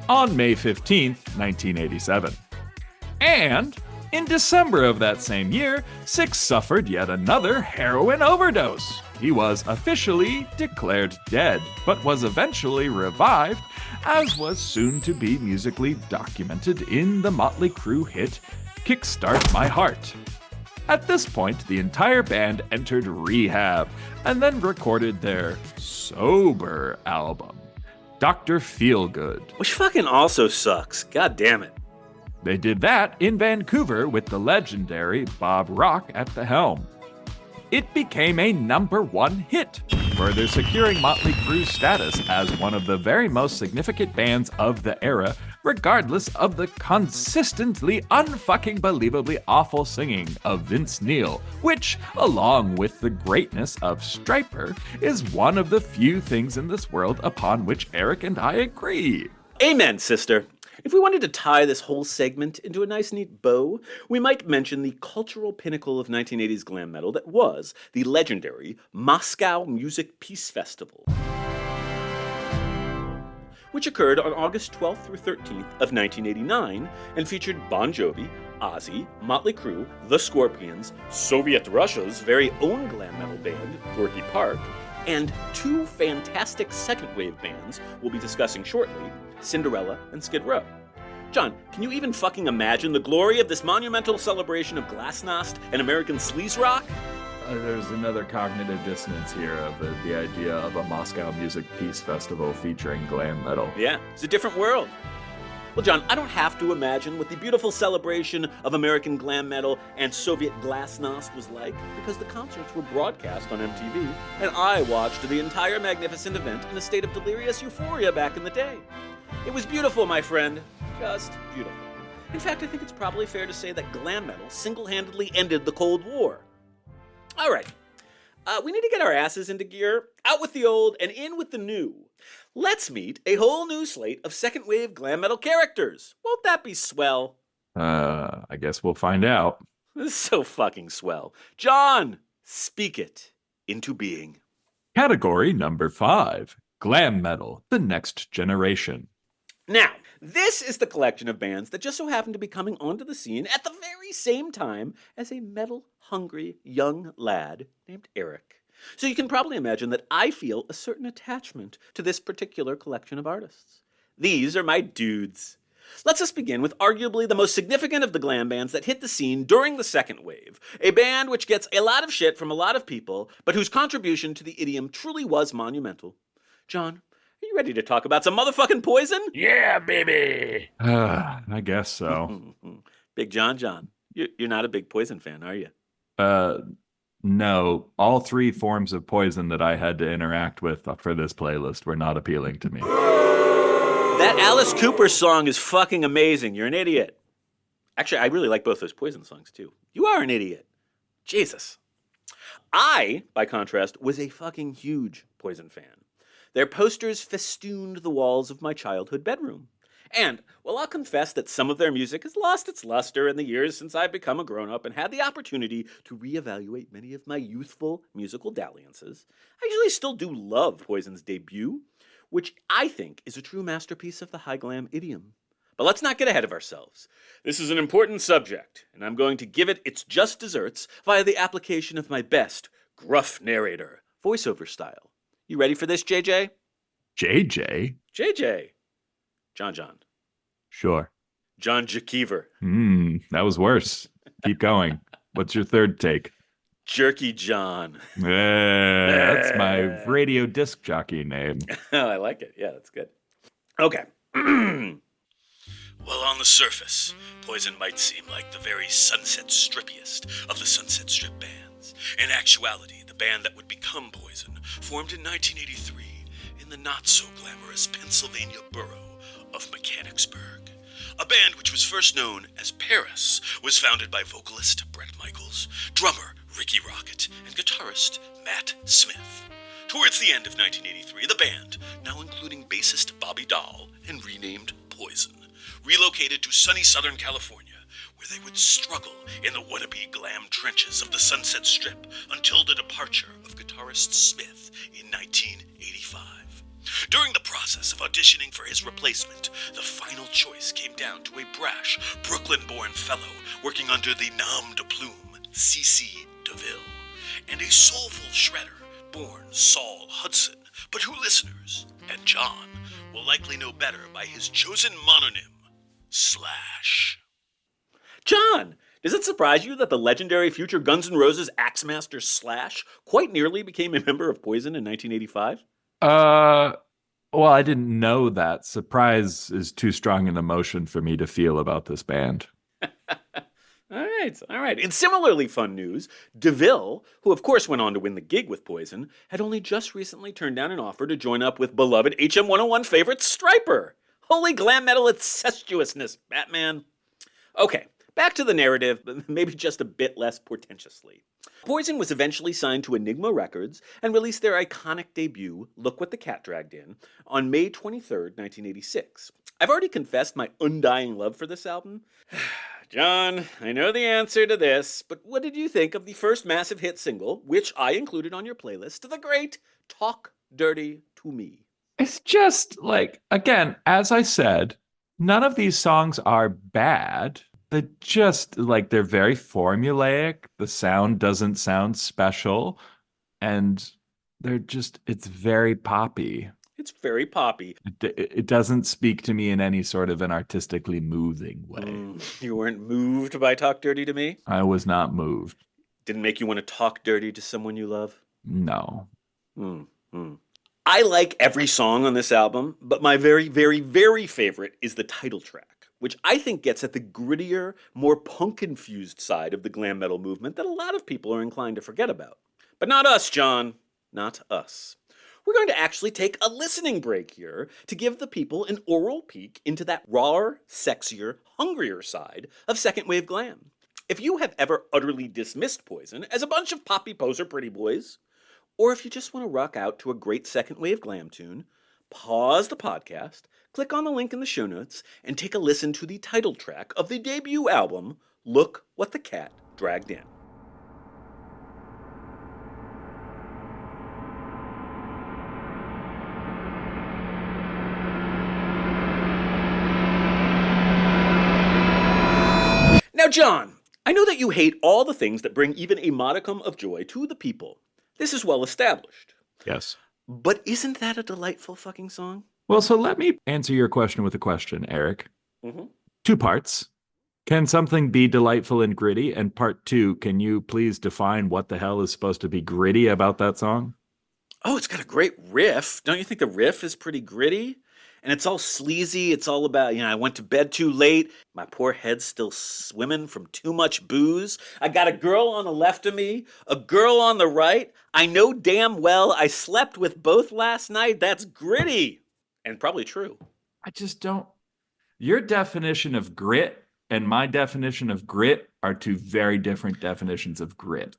On May 15th, 1987. And in December of that same year, Sixx suffered yet another heroin overdose. He was officially declared dead, but was eventually revived, as was soon to be musically documented in the Motley Crue hit Kickstart My Heart. At this point, the entire band entered rehab and then recorded their sober album, Dr. Feelgood. Which fucking also sucks. God damn it. They did that in Vancouver with the legendary Bob Rock at the helm. It became a number 1 hit, further securing Motley Crue's status as one of the very most significant bands of the era, regardless of the consistently unfucking believably awful singing of Vince Neil, which, along with the greatness of Stryper, is one of the few things in this world upon which Eric and I agree. Amen, sister. If we wanted to tie this whole segment into a nice neat bow, we might mention the cultural pinnacle of 1980s glam metal that was the legendary Moscow Music Peace Festival, which occurred on August 12th through 13th of 1989 and featured Bon Jovi, Ozzy, Motley Crue, The Scorpions, Soviet Russia's very own glam metal band, Gorky Park, and 2 fantastic second wave bands we'll be discussing shortly, Cinderella and Skid Row. John, can you even fucking imagine the glory of this monumental celebration of glasnost and American sleaze rock? There's another cognitive dissonance here of the idea of a Moscow Music Peace Festival featuring glam metal. Yeah, it's a different world. Well, John, I don't have to imagine what the beautiful celebration of American glam metal and Soviet glasnost was like, because the concerts were broadcast on MTV, and I watched the entire magnificent event in a state of delirious euphoria back in the day. It was beautiful, my friend. Just beautiful. In fact, I think it's probably fair to say that glam metal single-handedly ended the Cold War. All right. We need to get our asses into gear, out with the old and in with the new. Let's meet a whole new slate of second-wave glam metal characters. Won't that be swell? I guess we'll find out. This is so fucking swell. John, speak it into being. Category number 5, glam metal, the next generation. Now, this is the collection of bands that just so happen to be coming onto the scene at the very same time as a metal-hungry young lad named Eric. So you can probably imagine that I feel a certain attachment to this particular collection of artists. These are my dudes. Let's just begin with arguably the most significant of the glam bands that hit the scene during the second wave. A band which gets a lot of shit from a lot of people, but whose contribution to the idiom truly was monumental. John, are you ready to talk about some motherfucking Poison? Yeah, baby. I guess so. Big John, you're not a big Poison fan, are you? No, all 3 forms of poison that I had to interact with for this playlist were not appealing to me. That Alice Cooper song is fucking amazing. You're an idiot. Actually, I really like both those Poison songs, too. You are an idiot. Jesus. I, by contrast, was a fucking huge Poison fan. Their posters festooned the walls of my childhood bedroom. And, well, I'll confess that some of their music has lost its luster in the years since I've become a grown-up and had the opportunity to reevaluate many of my youthful musical dalliances. I usually still do love Poison's debut, which I think is a true masterpiece of the high glam idiom. But let's not get ahead of ourselves. This is an important subject, and I'm going to give it its just desserts via the application of my best gruff narrator, voiceover style. You ready for this, JJ? JJ? JJ. John. Sure. John Jakeever. That was worse. Keep going. What's your third take? Jerky John. That's my radio disc jockey name. I like it. Yeah, that's good. Okay. Well, on the surface, Poison might seem like the very Sunset Strippiest of the Sunset Strip bands. In actuality, the band that would become Poison formed in 1983 in the not-so-glamorous Pennsylvania borough of Mechanicsburg. A band which was first known as Paris was founded by vocalist Brett Michaels, drummer Ricky Rocket, and guitarist Matt Smith. Towards the end of 1983, the band, now including bassist Bobby Dahl and renamed Poison, relocated to sunny Southern California, where they would struggle in the wannabe glam trenches of the Sunset Strip until the departure of guitarist Smith in 1985. During the process of auditioning for his replacement, the final choice came down to a brash, Brooklyn-born fellow working under the nom de plume, C.C. DeVille, and a soulful shredder born Saul Hudson, but who listeners, and John, will likely know better by his chosen mononym, Slash. John, does it surprise you that the legendary future Guns N' Roses Axemaster Slash quite nearly became a member of Poison in 1985? Well, I didn't know that. Surprise is too strong an emotion for me to feel about this band. All right. In similarly fun news, DeVille, who of course went on to win the gig with Poison, had only just recently turned down an offer to join up with beloved HM 101 favorite Stryper. Holy glam metal incestuousness, Batman. Okay, back to the narrative, but maybe just a bit less portentously. Poison was eventually signed to Enigma Records and released their iconic debut, Look What the Cat Dragged In, on May 23rd, 1986. I've already confessed my undying love for this album. John, I know the answer to this, but what did you think of the first massive hit single, which I included on your playlist, the great Talk Dirty to Me? It's just like, again, as I said, none of these songs are bad. They're just like, they're very formulaic. The sound doesn't sound special. And they're just, it's very poppy. It's very poppy. It doesn't speak to me in any sort of an artistically moving way. You weren't moved by Talk Dirty to Me? I was not moved. Didn't make you want to talk dirty to someone you love? No. I like every song on this album, but my very, very, very favorite is the title track, which I think gets at the grittier, more punk-infused side of the glam metal movement that a lot of people are inclined to forget about. But not us, John. Not us. We're going to actually take a listening break here to give the people an oral peek into that rawer, sexier, hungrier side of second wave glam. If you have ever utterly dismissed Poison as a bunch of poppy poser pretty boys, or if you just want to rock out to a great second wave glam tune, pause the podcast, click on the link in the show notes, and take a listen to the title track of the debut album, Look What the Cat Dragged In. Now, John, I know that you hate all the things that bring even a modicum of joy to the people. This is well established. Yes. But isn't that a delightful fucking song? Well, so let me answer your question with a question, Eric. Mm-hmm. 2 parts. Can something be delightful and gritty? And part 2, can you please define what the hell is supposed to be gritty about that song? Oh, it's got a great riff. Don't you think the riff is pretty gritty? And it's all sleazy. It's all about, I went to bed too late. My poor head's still swimming from too much booze. I got a girl on the left of me, a girl on the right. I know damn well I slept with both last night. That's gritty. And probably true. I just don't. Your definition of grit and my definition of grit are 2 very different definitions of grit.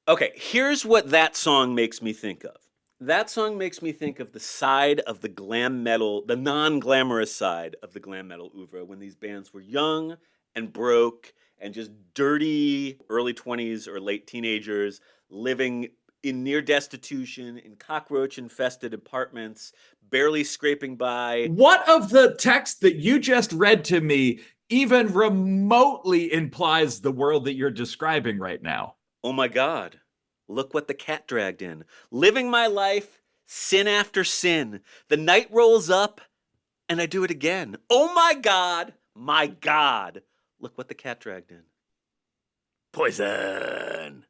Okay, here's what that song makes me think of. That song makes me think of the side of the glam metal, the non-glamorous side of the glam metal oeuvre, when these bands were young and broke and just dirty early 20s or late teenagers living in near destitution in cockroach-infested apartments, barely scraping by. What of the text that you just read to me even remotely implies the world that you're describing right now? Oh my God. Look what the cat dragged in. Living my life, sin after sin. The night rolls up, and I do it again. Oh my God, my God. Look what the cat dragged in. Poison.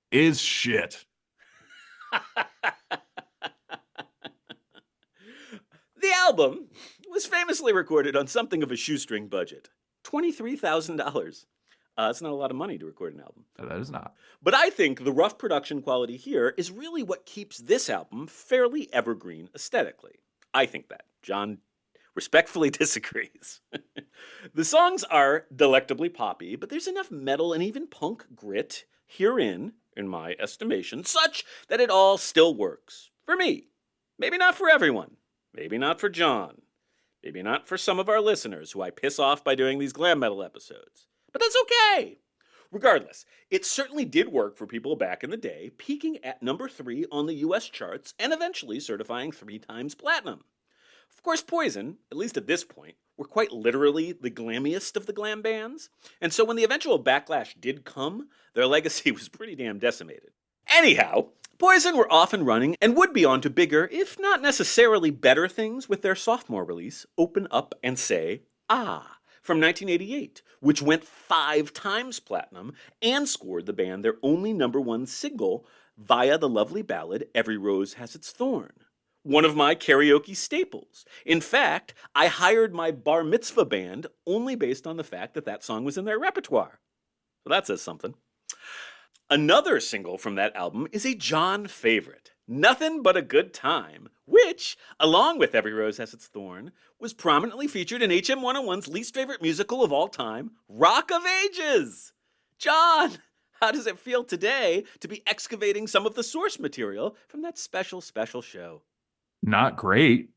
Is shit. The album was famously recorded on something of a shoestring budget. $23,000. It's not a lot of money to record an album. That is not. But I think the rough production quality here is really what keeps this album fairly evergreen aesthetically. I think that. John respectfully disagrees. The songs are delectably poppy, but there's enough metal and even punk grit herein, in my estimation, such that it all still works. For me. Maybe not for everyone. Maybe not for John. Maybe not for some of our listeners who I piss off by doing these glam metal episodes. But that's okay. Regardless, it certainly did work for people back in the day, peaking at number 3 on the US charts and eventually certifying 3 times platinum. Of course, Poison, at least at this point, were quite literally the glammiest of the glam bands, and so when the eventual backlash did come, their legacy was pretty damn decimated. Anyhow, Poison were off and running and would be on to bigger, if not necessarily better things with their sophomore release, Open Up and Say, Ah, from 1988, which went 5 times platinum and scored the band their only number 1 single via the lovely ballad Every Rose Has Its Thorn. One of my karaoke staples. In fact, I hired my bar mitzvah band only based on the fact that that song was in their repertoire. So that says something. Another single from that album is a John favorite, Nothing But a Good Time, which, along with Every Rose Has Its Thorn, was prominently featured in HM101's least favorite musical of all time, Rock of Ages. John, how does it feel today to be excavating some of the source material from that special, special show? Not great.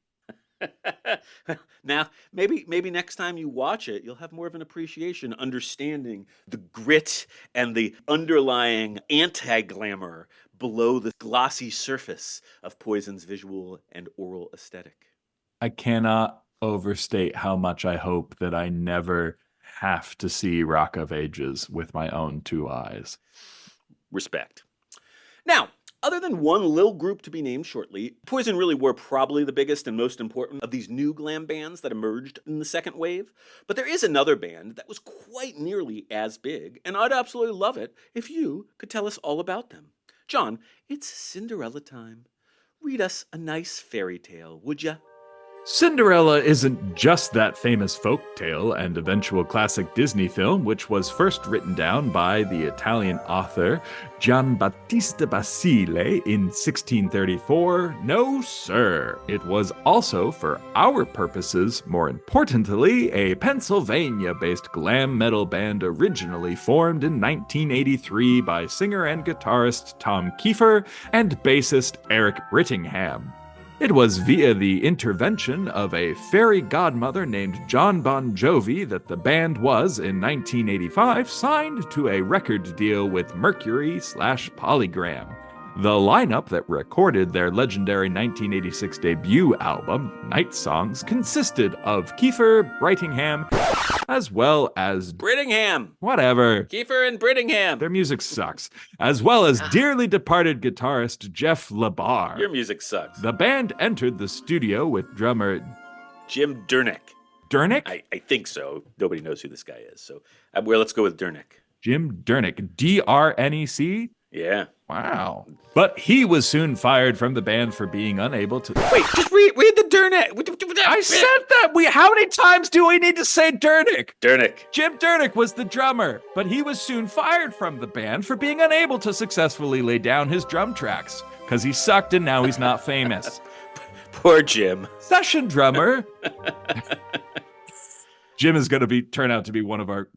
Now, maybe next time you watch it, you'll have more of an appreciation, understanding the grit and the underlying anti-glamour below the glossy surface of Poison's visual and oral aesthetic. I cannot overstate how much I hope that I never have to see Rock of Ages with my own 2 eyes. Respect. Now, other than one little group to be named shortly, Poison really were probably the biggest and most important of these new glam bands that emerged in the second wave. But there is another band that was quite nearly as big, and I'd absolutely love it if you could tell us all about them. John, it's Cinderella time. read us a nice fairy tale, would ya? Cinderella isn't just that famous folk tale and eventual classic Disney film, which was first written down by the Italian author Giambattista Basile in 1634. No, sir. It was also, for our purposes, more importantly, a Pennsylvania-based glam metal band originally formed in 1983 by singer and guitarist Tom Kiefer and bassist Eric Brittingham. It was via the intervention of a fairy godmother named John Bon Jovi that the band was, in 1985, signed to a record deal with Mercury/Polygram. The lineup that recorded their legendary 1986 debut album, Night Songs, consisted of Kiefer, Brittingham, as well as Brittingham! whatever. Kiefer and Brittingham! Their music sucks. As well as dearly departed guitarist Jeff LaBar. Your music sucks. The band entered the studio with drummer Jim Dernick. Dernick? I think so. Nobody knows who this guy is. So, well, let's go with Dernick. Jim Dernick. D-R-N-E-C? Yeah. Wow. But he was soon fired from the band for being unable to... Wait, just read the Dernick. I said that! How many times do we need to say Dernick? Dernick. Jim Dernick was the drummer, but he was soon fired from the band for being unable to successfully lay down his drum tracks. Because he sucked and now he's not famous. Poor Jim. Session drummer... Jim is going to turn out to be one of our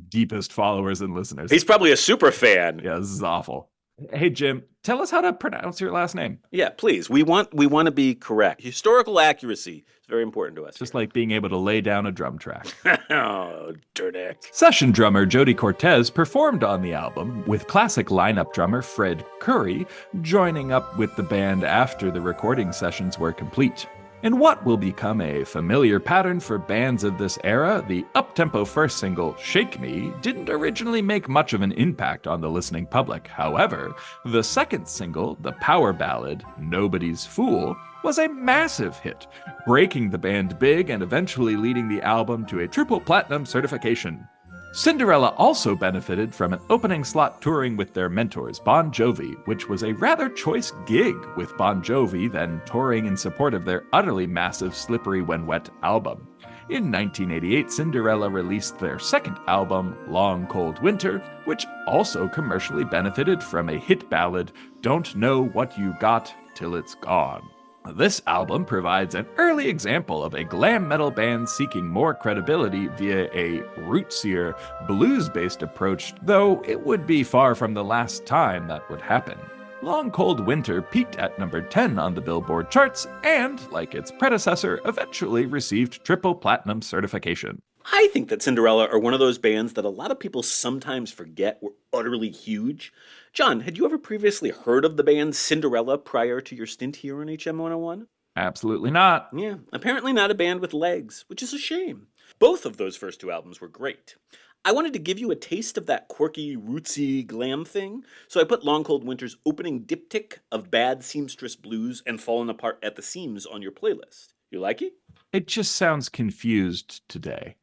deepest followers and listeners. He's probably a super fan. Yeah, this is awful. Hey Jim, tell us how to pronounce your last name. Yeah, please. We want to be correct. Historical accuracy is very important to us. Just like being able to lay down a drum track. Oh, Dernick. Session drummer Jody Cortez performed on the album, with classic lineup drummer Fred Curry joining up with the band after the recording sessions were complete. In what will become a familiar pattern for bands of this era, the up-tempo first single, Shake Me, didn't originally make much of an impact on the listening public. However, the second single, the power ballad, Nobody's Fool, was a massive hit, breaking the band big and eventually leading the album to a triple platinum certification. Cinderella also benefited from an opening slot touring with their mentors, Bon Jovi, which was a rather choice gig, with Bon Jovi then touring in support of their utterly massive Slippery When Wet album. In 1988, Cinderella released their second album, Long Cold Winter, which also commercially benefited from a hit ballad, Don't Know What You Got Till It's Gone. This album provides an early example of a glam metal band seeking more credibility via a rootsier, blues-based approach, though it would be far from the last time that would happen. Long Cold Winter peaked at number 10 on the Billboard charts and, like its predecessor, eventually received triple platinum certification. I think that Cinderella are one of those bands that a lot of people sometimes forget were utterly huge. John, had you ever previously heard of the band Cinderella prior to your stint here on HM 101? Absolutely not. Yeah, apparently not a band with legs, which is a shame. Both of those first two albums were great. I wanted to give you a taste of that quirky, rootsy glam thing, so I put Long Cold Winter's opening diptych of Bad Seamstress Blues and Fallen Apart at the Seams on your playlist. You like it? It just sounds confused today.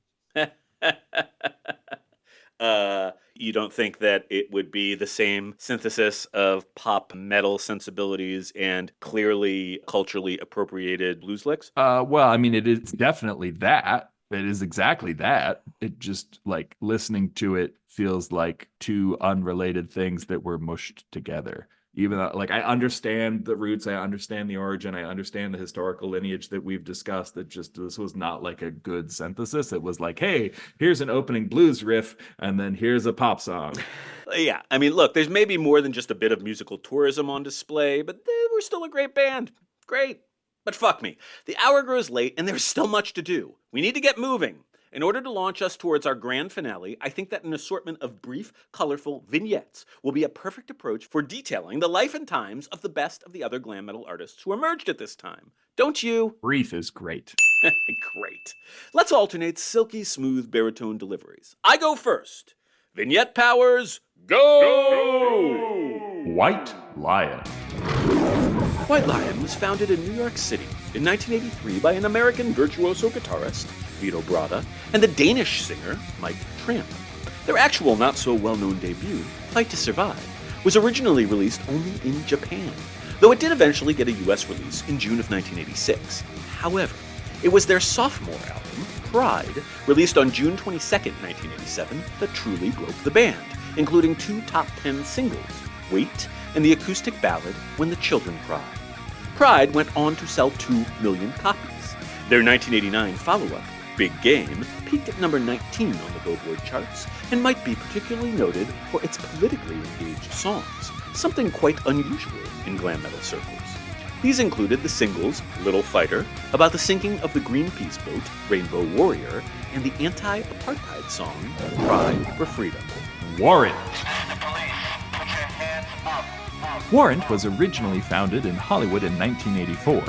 You don't think that it would be the same synthesis of pop metal sensibilities and clearly culturally appropriated blues licks? Well, I mean, it is definitely that. It is exactly that. It just, listening to it feels like two unrelated things that were mushed together. Even though, I understand the roots, I understand the origin, I understand the historical lineage that we've discussed, that just, this was not a good synthesis. It was hey, here's an opening blues riff, and then here's a pop song. Yeah, I mean, look, there's maybe more than just a bit of musical tourism on display, but they were still a great band. Great. But fuck me. The hour grows late, and there's still much to do. We need to get moving. In order to launch us towards our grand finale, I think that an assortment of brief, colorful vignettes will be a perfect approach for detailing the life and times of the best of the other glam metal artists who emerged at this time. Don't you? Brief is great. Great. Let's alternate silky smooth baritone deliveries. I go first. Vignette powers, go! White Lion. White Lion was founded in New York City in 1983 by an American virtuoso guitarist, Vito Bratta, and the Danish singer, Mike Tramp. Their actual not-so-well-known debut, Fight to Survive, was originally released only in Japan. though it did eventually get a US release in June of 1986. However, it was their sophomore album, Pride, released on June 22, 1987, that truly broke the band, including 2 top 10 singles, Wait and the acoustic ballad When the Children Cry. Pride went on to sell 2 million copies. Their 1989 follow-up, Big Game, peaked at number 19 on the Billboard charts and might be particularly noted for its politically engaged songs, something quite unusual in glam metal circles. These included the singles Little Fighter, about the sinking of the Greenpeace boat Rainbow Warrior, and the anti-apartheid song Cry for Freedom. Warrant. Warrant was originally founded in Hollywood in 1984,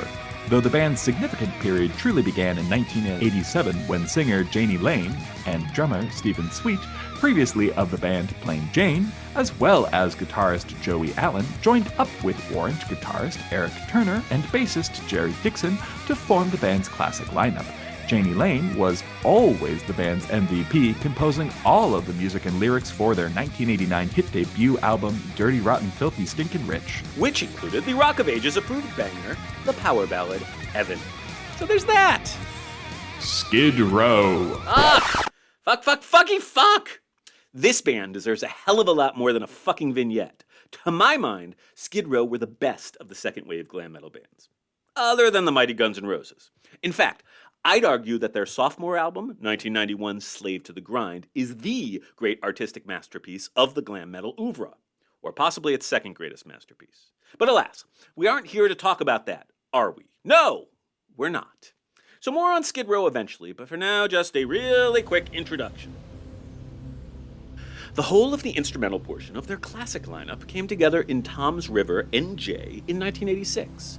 though the band's significant period truly began in 1987 when singer Jani Lane and drummer Stephen Sweet, previously of the band Plain Jane, as well as guitarist Joey Allen, joined up with Warrant guitarist Eric Turner and bassist Jerry Dixon to form the band's classic lineup. Jani Lane was always the band's MVP, composing all of the music and lyrics for their 1989 hit debut album Dirty Rotten Filthy Stinkin' Rich, which included the Rock of Ages approved banger, the power ballad Evan. So there's that. Skid Row. Fuck! This band deserves a hell of a lot more than a fucking vignette. To my mind, Skid Row were the best of the second wave glam metal bands, other than the mighty Guns N' Roses. In fact, I'd argue that their sophomore album, 1991's Slave to the Grind, is the great artistic masterpiece of the glam metal oeuvre, or possibly its second greatest masterpiece. But alas, we aren't here to talk about that, are we? No, we're not. So more on Skid Row eventually, but for now, just a really quick introduction. The whole of the instrumental portion of their classic lineup came together in Tom's River, NJ, in 1986.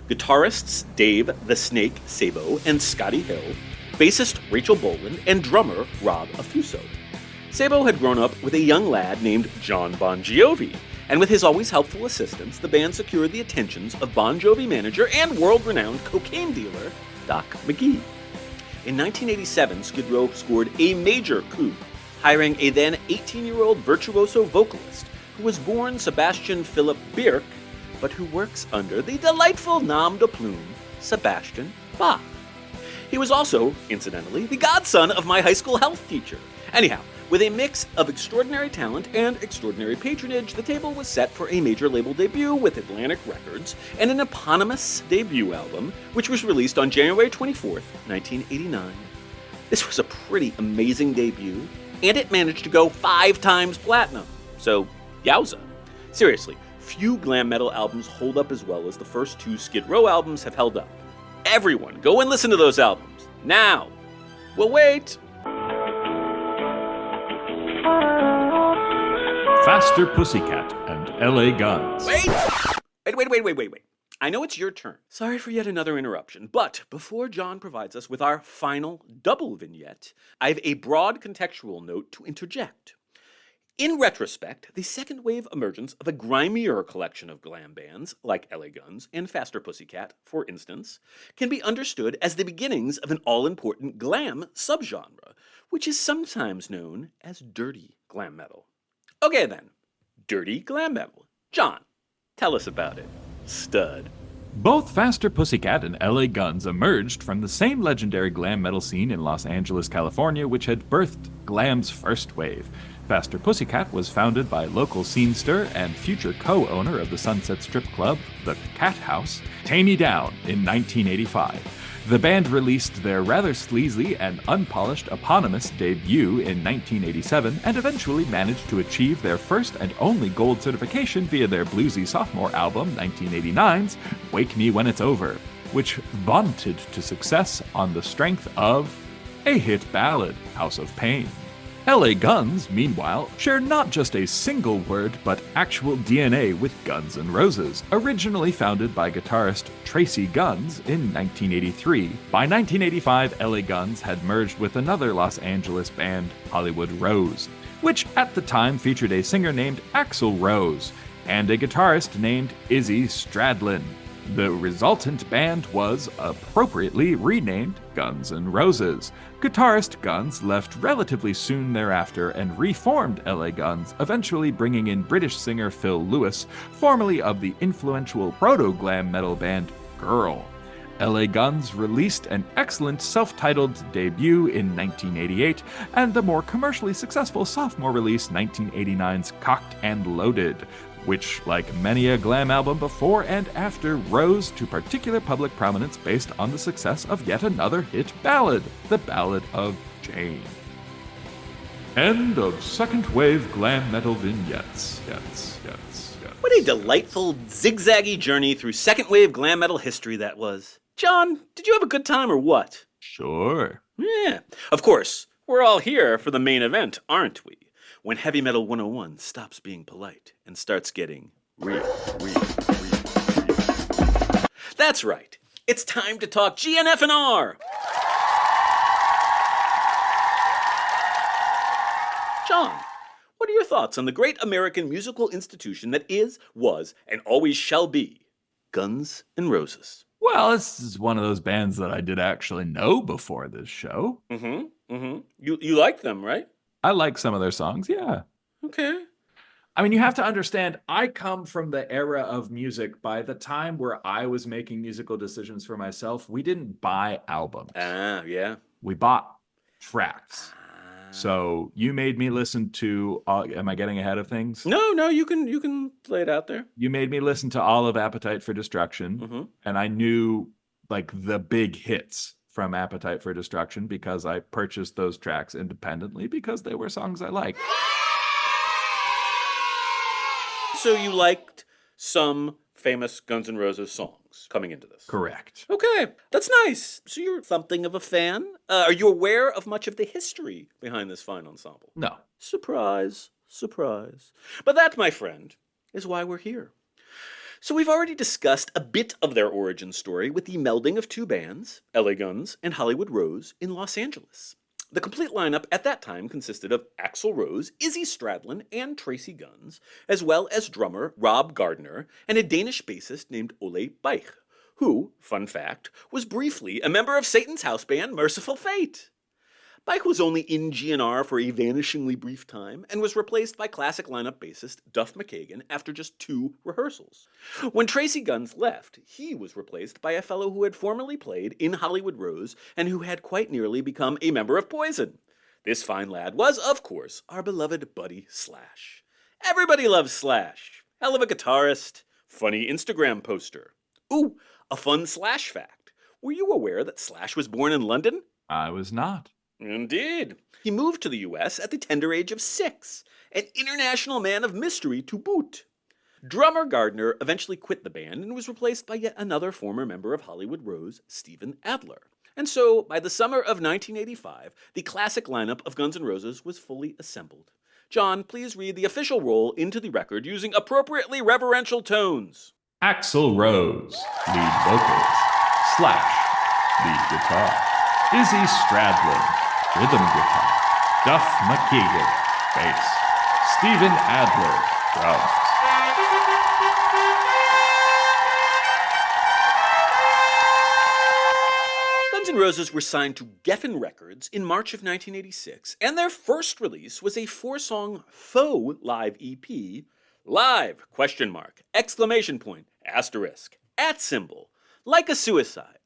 Guitarists Dave the Snake Sabo and Scotty Hill, bassist Rachel Boland, and drummer Rob Affuso. Sabo had grown up with a young lad named John Bon Jovi, and with his always helpful assistance, the band secured the attentions of Bon Jovi manager and world-renowned cocaine dealer Doc McGee. In 1987, Skid Row scored a major coup, hiring a then 18-year-old virtuoso vocalist who was born Sebastian Philip Birk, but who works under the delightful nom de plume, Sebastian Bach. He was also, incidentally, the godson of my high school health teacher. Anyhow, with a mix of extraordinary talent and extraordinary patronage, the table was set for a major label debut with Atlantic Records and an eponymous debut album, which was released on January 24th, 1989. This was a pretty amazing debut, and it managed to go 5 times platinum. So, yowza. Seriously, few glam metal albums hold up as well as the first 2 Skid Row albums have held up. Everyone, go and listen to those albums. Now! We'll wait! Faster Pussycat and LA Guns. Wait! I know it's your turn. Sorry for yet another interruption, but before John provides us with our final double vignette, I have a broad contextual note to interject. In retrospect, the second wave emergence of a grimier collection of glam bands, like LA Guns and Faster Pussycat, for instance, can be understood as the beginnings of an all-important glam subgenre, which is sometimes known as dirty glam metal. Okay then, dirty glam metal. John, tell us about it, stud. Both Faster Pussycat and LA Guns emerged from the same legendary glam metal scene in Los Angeles, California, which had birthed glam's first wave. Faster Pussycat was founded by local scene stir and future co-owner of the Sunset Strip Club, the Cat House, Tammy Down, in 1985. The band released their rather sleazy and unpolished eponymous debut in 1987 and eventually managed to achieve their first and only gold certification via their bluesy sophomore album, 1989's Wake Me When It's Over, which vaunted to success on the strength of a hit ballad, House of Pain. LA Guns, meanwhile, share not just a single word, but actual DNA with Guns N' Roses, originally founded by guitarist Tracy Guns in 1983. By 1985, LA Guns had merged with another Los Angeles band, Hollywood Rose, which at the time featured a singer named Axl Rose and a guitarist named Izzy Stradlin. The resultant band was appropriately renamed Guns N' Roses. Guitarist Guns left relatively soon thereafter and reformed LA Guns, eventually bringing in British singer Phil Lewis, formerly of the influential proto-glam metal band Girl. LA Guns released an excellent self-titled debut in 1988 and the more commercially successful sophomore release 1989's Cocked and Loaded, which, like many a glam album before and after, rose to particular public prominence based on the success of yet another hit ballad, The Ballad of Jane. End of second wave glam metal vignettes. What a delightful, zigzaggy journey through second wave glam metal history that was. John, did you have a good time or what? Sure. Yeah. Of course, we're all here for the main event, aren't we? When Heavy Metal 101 stops being polite and starts getting real. That's right. It's time to talk Gn'F'nR. John, what are your thoughts on the great American musical institution that is, was, and always shall be Guns N' Roses? Well, this is one of those bands that I did actually know before this show. You like them, right? I like some of their songs, yeah. Okay. I mean, you have to understand, I come from the era of music. By the time where I was making musical decisions for myself, we didn't buy albums. Yeah. We bought tracks. So you made me listen to, am I getting ahead of things? No, you can play it out there. You made me listen to all of Appetite for Destruction, and I knew like the big hits from Appetite for Destruction because I purchased those tracks independently because they were songs I liked. So you liked some famous Guns N' Roses songs coming into this? Correct. Okay, that's nice. So you're something of a fan? Are you aware of much of the history behind this fine ensemble? No. Surprise. But that, my friend, is why we're here. So we've already discussed a bit of their origin story with the melding of two bands, LA Guns and Hollywood Rose, in Los Angeles. The complete lineup at that time consisted of Axl Rose, Izzy Stradlin, and Tracy Guns, as well as drummer Rob Gardner and a Danish bassist named Ole Beich, who, fun fact, was briefly a member of Satan's house band Merciful Fate. Beich was only in Gn'F'nR for a vanishingly brief time and was replaced by classic lineup bassist Duff McKagan after just 2 rehearsals. When Tracy Guns left, he was replaced by a fellow who had formerly played in Hollywood Rose and who had quite nearly become a member of Poison. This fine lad was, of course, our beloved buddy Slash. Everybody loves Slash. Hell of a guitarist. Funny Instagram poster. Ooh, a fun Slash fact. Were you aware that Slash was born in London? I was not. Indeed. He moved to the U.S. at the tender age of 6, an international man of mystery to boot. Drummer Gardner eventually quit the band and was replaced by yet another former member of Hollywood Rose, Steven Adler. And so, by the summer of 1985, the classic lineup of Guns N' Roses was fully assembled. John, please read the official roll into the record using appropriately reverential tones. Axl Rose, lead vocals. Slash, lead guitar. Izzy Stradlin, rhythm guitar. Duff McKagan, bass. Steven Adler, drums. Guns N' Roses were signed to Geffen Records in March of 1986, and their first release was a 4-song faux live EP, live, !, !, !, Like a Suicide,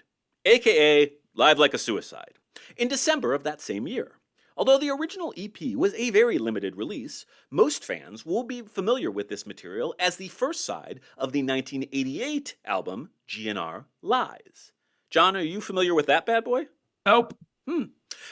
aka Live Like a Suicide, in December of that same year. Although the original EP was a very limited release, most fans will be familiar with this material as the first side of the 1988 album Gn'F'nR Lies. John, are you familiar with that bad boy? Nope.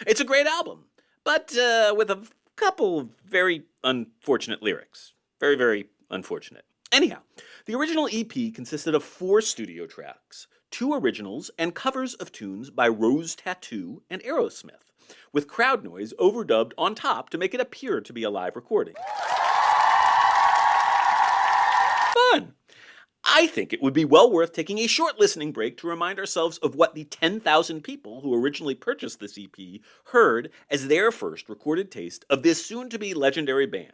It's a great album, but with a couple of very unfortunate lyrics. Very, very unfortunate. Anyhow, the original EP consisted of 4 studio tracks, 2 originals, and covers of tunes by Rose Tattoo and Aerosmith, with crowd noise overdubbed on top to make it appear to be a live recording. Fun! I think it would be well worth taking a short listening break to remind ourselves of what the 10,000 people who originally purchased this EP heard as their first recorded taste of this soon-to-be legendary band.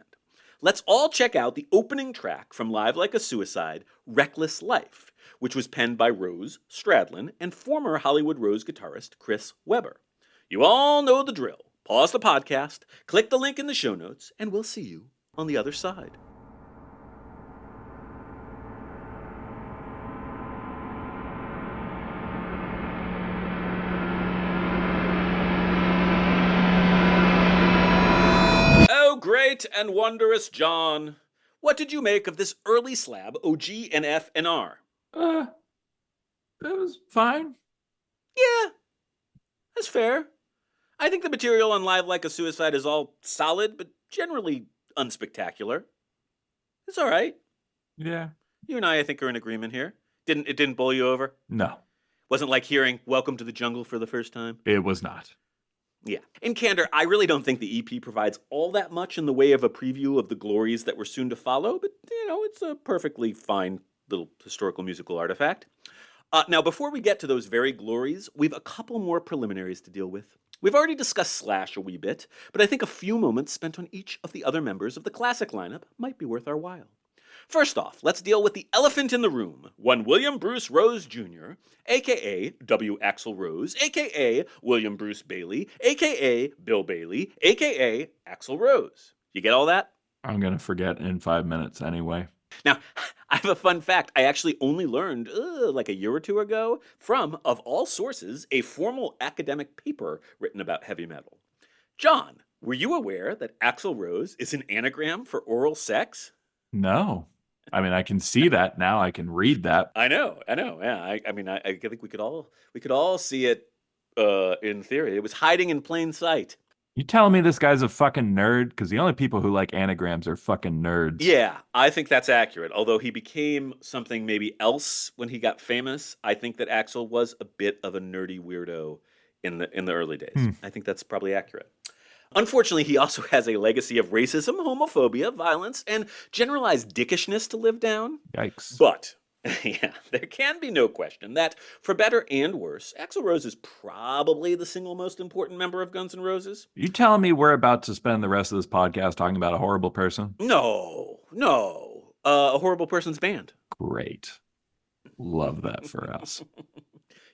let's all check out the opening track from Live Like a Suicide, Reckless Life, which was penned by Rose Stradlin and former Hollywood Rose guitarist Chris Webber. You all know the drill. Pause the podcast, click the link in the show notes, and we'll see you on the other side. Oh, great and wondrous John. What did you make of this early slab OG Gn'F'nR? That was fine. Yeah, that's fair. I think the material on Live Like a Suicide is all solid, but generally unspectacular. It's all right. Yeah. You and I think, are in agreement here. It didn't bowl you over? No, Wasn't like hearing Welcome to the Jungle for the first time? it was not. Yeah. In candor, I really don't think the EP provides all that much in the way of a preview of the glories that were soon to follow, but, it's a perfectly fine little historical musical artifact. Now, before we get to those very glories, we've a couple more preliminaries to deal with. We've already discussed Slash a wee bit, but I think a few moments spent on each of the other members of the classic lineup might be worth our while. First off, let's deal with the elephant in the room, one William Bruce Rose Jr., a.k.a. W. Axl Rose, a.k.a. William Bruce Bailey, a.k.a. Bill Bailey, a.k.a. Axl Rose. You get all that? I'm going to forget in 5 minutes anyway. Now, I have a fun fact I actually only learned like a year or two ago from, of all sources, a formal academic paper written about heavy metal. John, were you aware that Axl Rose is an anagram for oral sex? No. I mean, I can see that now. I can read that. I know. Yeah, I think we could all see it in theory. It was hiding in plain sight. You telling me this guy's a fucking nerd? Because the only people who like anagrams are fucking nerds. Yeah, I think that's accurate. Although he became something maybe else when he got famous, I think that Axl was a bit of a nerdy weirdo in the early days. I think that's probably accurate. Unfortunately, he also has a legacy of racism, homophobia, violence, and generalized dickishness to live down. Yikes. But, yeah, there can be no question that, for better and worse, Axl Rose is probably the single most important member of Guns N' Roses. You telling me we're about to spend the rest of this podcast talking about a horrible person? No. A horrible person's band. Great. Love that for us.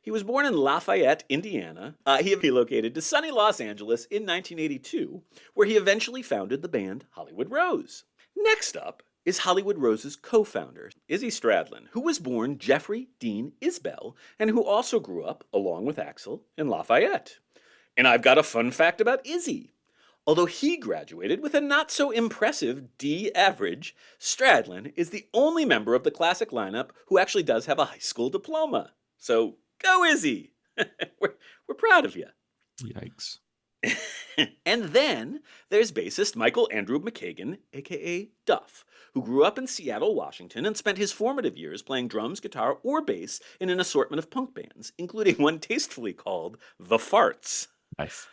He was born in Lafayette, Indiana. He relocated to sunny Los Angeles in 1982, where he eventually founded the band Hollywood Rose. Next up is Hollywood Rose's co-founder, Izzy Stradlin, who was born Jeffrey Dean Isbell, and who also grew up, along with Axl, in Lafayette. And I've got a fun fact about Izzy. Although he graduated with a not-so-impressive D average, Stradlin is the only member of the classic lineup who actually does have a high school diploma. So, go Izzy! We're proud of you. Yikes. And then there's bassist Michael Andrew McKagan, a.k.a. Duff, who grew up in Seattle, Washington, and spent his formative years playing drums, guitar, or bass in an assortment of punk bands, including one tastefully called The Farts. Nice.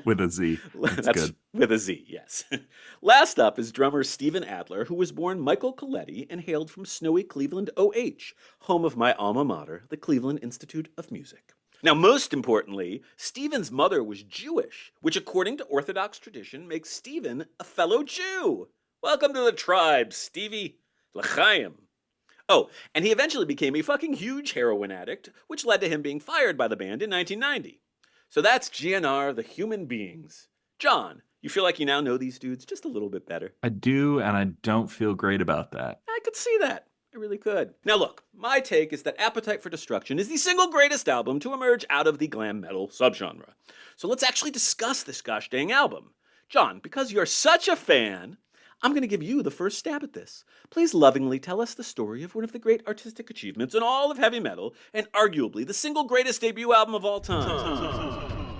With a Z. That's good. With a Z, yes. Last up is drummer Steven Adler, who was born Michael Coletti and hailed from snowy Cleveland, OH, home of my alma mater, the Cleveland Institute of Music. Now, most importantly, Steven's mother was Jewish, which according to Orthodox tradition makes Steven a fellow Jew. Welcome to the tribe, Stevie. L'chaim. Oh, and he eventually became a fucking huge heroin addict, which led to him being fired by the band in 1990. So that's GNR, the human beings. John, you feel like you now know these dudes just a little bit better? I do, and I don't feel great about that. I could see that. I really could. Now look, my take is that Appetite for Destruction is the single greatest album to emerge out of the glam metal subgenre. So let's actually discuss this gosh dang album. John, because you're such a fan, I'm going to give you the first stab at this. Please lovingly tell us the story of one of the great artistic achievements in all of heavy metal, and arguably the single greatest debut album of all time.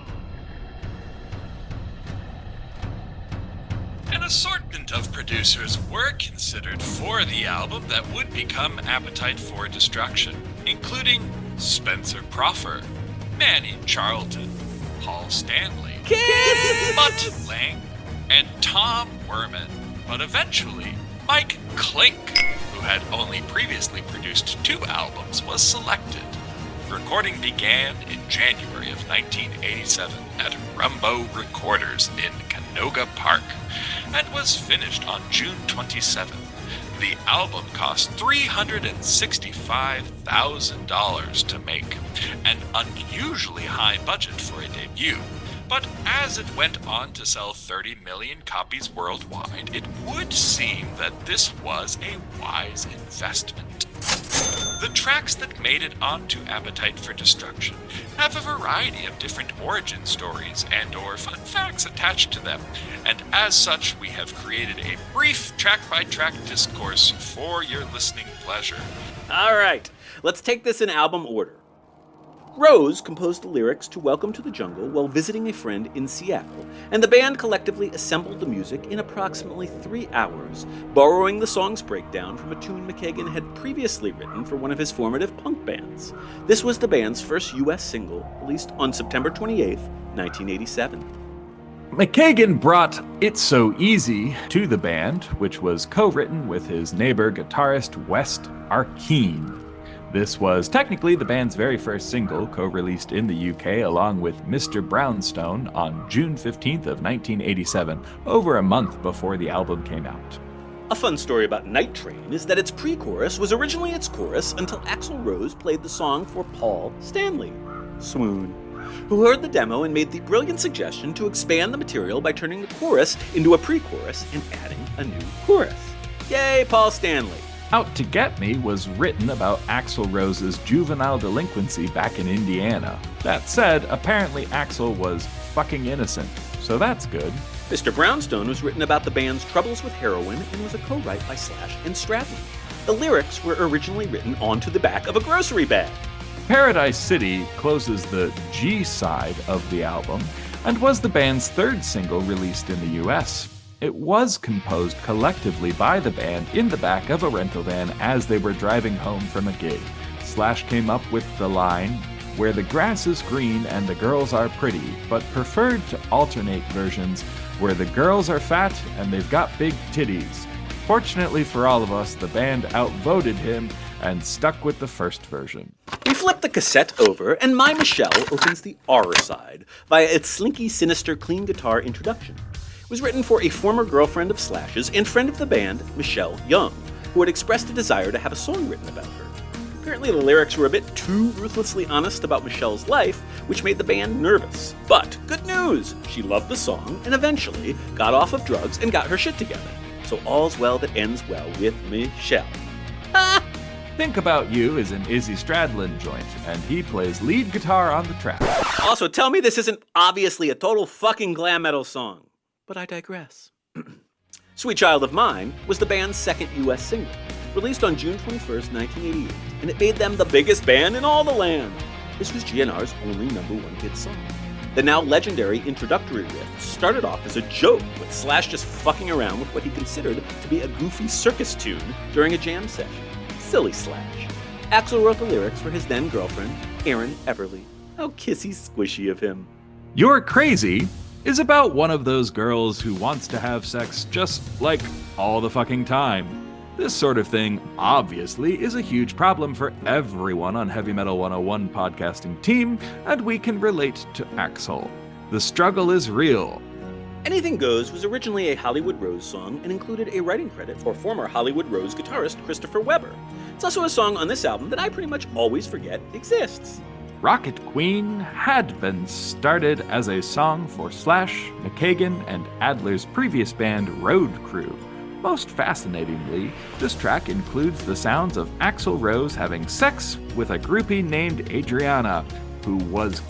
An assortment of producers were considered for the album that would become Appetite for Destruction, including Spencer Proffer, Manny Charlton, Paul Stanley, Mutt Lang, and Tom Werman. But eventually, Mike Klink, who had only previously produced 2 albums, was selected. Recording began in January of 1987 at Rumbo Recorders in Canoga Park, and was finished on June 27th. The album cost $365,000 to make, an unusually high budget for a debut. But as it went on to sell 30 million copies worldwide, it would seem that this was a wise investment. The tracks that made it onto Appetite for Destruction have a variety of different origin stories and/or fun facts attached to them, and as such, we have created a brief track-by-track discourse for your listening pleasure. All right, let's take this in album order. Rose composed the lyrics to Welcome to the Jungle while visiting a friend in Seattle, and the band collectively assembled the music in approximately 3 hours, borrowing the song's breakdown from a tune McKagan had previously written for one of his formative punk bands. This was the band's first U.S. single, released on September 28, 1987. McKagan brought It's So Easy to the band, which was co-written with his neighbor guitarist West Arkeen. This was technically the band's very first single, co-released in the UK along with Mr. Brownstone on June 15th of 1987, over a month before the album came out. A fun story about Night Train is that its pre-chorus was originally its chorus until Axl Rose played the song for Paul Stanley, swoon, who heard the demo and made the brilliant suggestion to expand the material by turning the chorus into a pre-chorus and adding a new chorus. Yay, Paul Stanley! Out to Get Me was written about Axl Rose's juvenile delinquency back in Indiana. That said, apparently Axl was fucking innocent, so that's good. Mr. Brownstone was written about the band's troubles with heroin and was a co-write by Slash and Stradlin. The lyrics were originally written onto the back of a grocery bag. Paradise City closes the G side of the album and was the band's third single released in the US. It was composed collectively by the band in the back of a rental van as they were driving home from a gig. Slash came up with the line, "Where the grass is green and the girls are pretty," but preferred to alternate versions, "Where the girls are fat and they've got big titties." Fortunately for all of us, the band outvoted him and stuck with the first version. We flip the cassette over, and My Michelle opens the R side via its slinky, sinister, clean guitar introduction. It was written for a former girlfriend of Slash's and friend of the band, Michelle Young, who had expressed a desire to have a song written about her. Apparently the lyrics were a bit too ruthlessly honest about Michelle's life, which made the band nervous. But good news! She loved the song and eventually got off of drugs and got her shit together. So all's well that ends well with Michelle. Ha! Think About You is an Izzy Stradlin joint, and he plays lead guitar on the track. Also, tell me this isn't obviously a total fucking glam metal song. But I digress. Sweet Child of Mine was the band's second US single, released on June 21st, 1988, and it made them the biggest band in all the land. This was GNR's only #1 hit song. The now legendary introductory riff started off as a joke, with Slash just fucking around with what he considered to be a goofy circus tune during a jam session. Silly Slash. Axl wrote the lyrics for his then-girlfriend, Erin Everly. How kissy squishy of him. You're Crazy is about one of those girls who wants to have sex just, like, all the fucking time. This sort of thing, obviously, is a huge problem for everyone on Heavy Metal 101 podcasting team, and we can relate to Axl. The struggle is real. Anything Goes was originally a Hollywood Rose song and included a writing credit for former Hollywood Rose guitarist Christopher Weber. It's also a song on this album that I pretty much always forget exists. Rocket Queen had been started as a song for Slash, McKagan, and Adler's previous band Road Crew. Most fascinatingly, this track includes the sounds of Axl Rose having sex with a groupie named Adriana, who was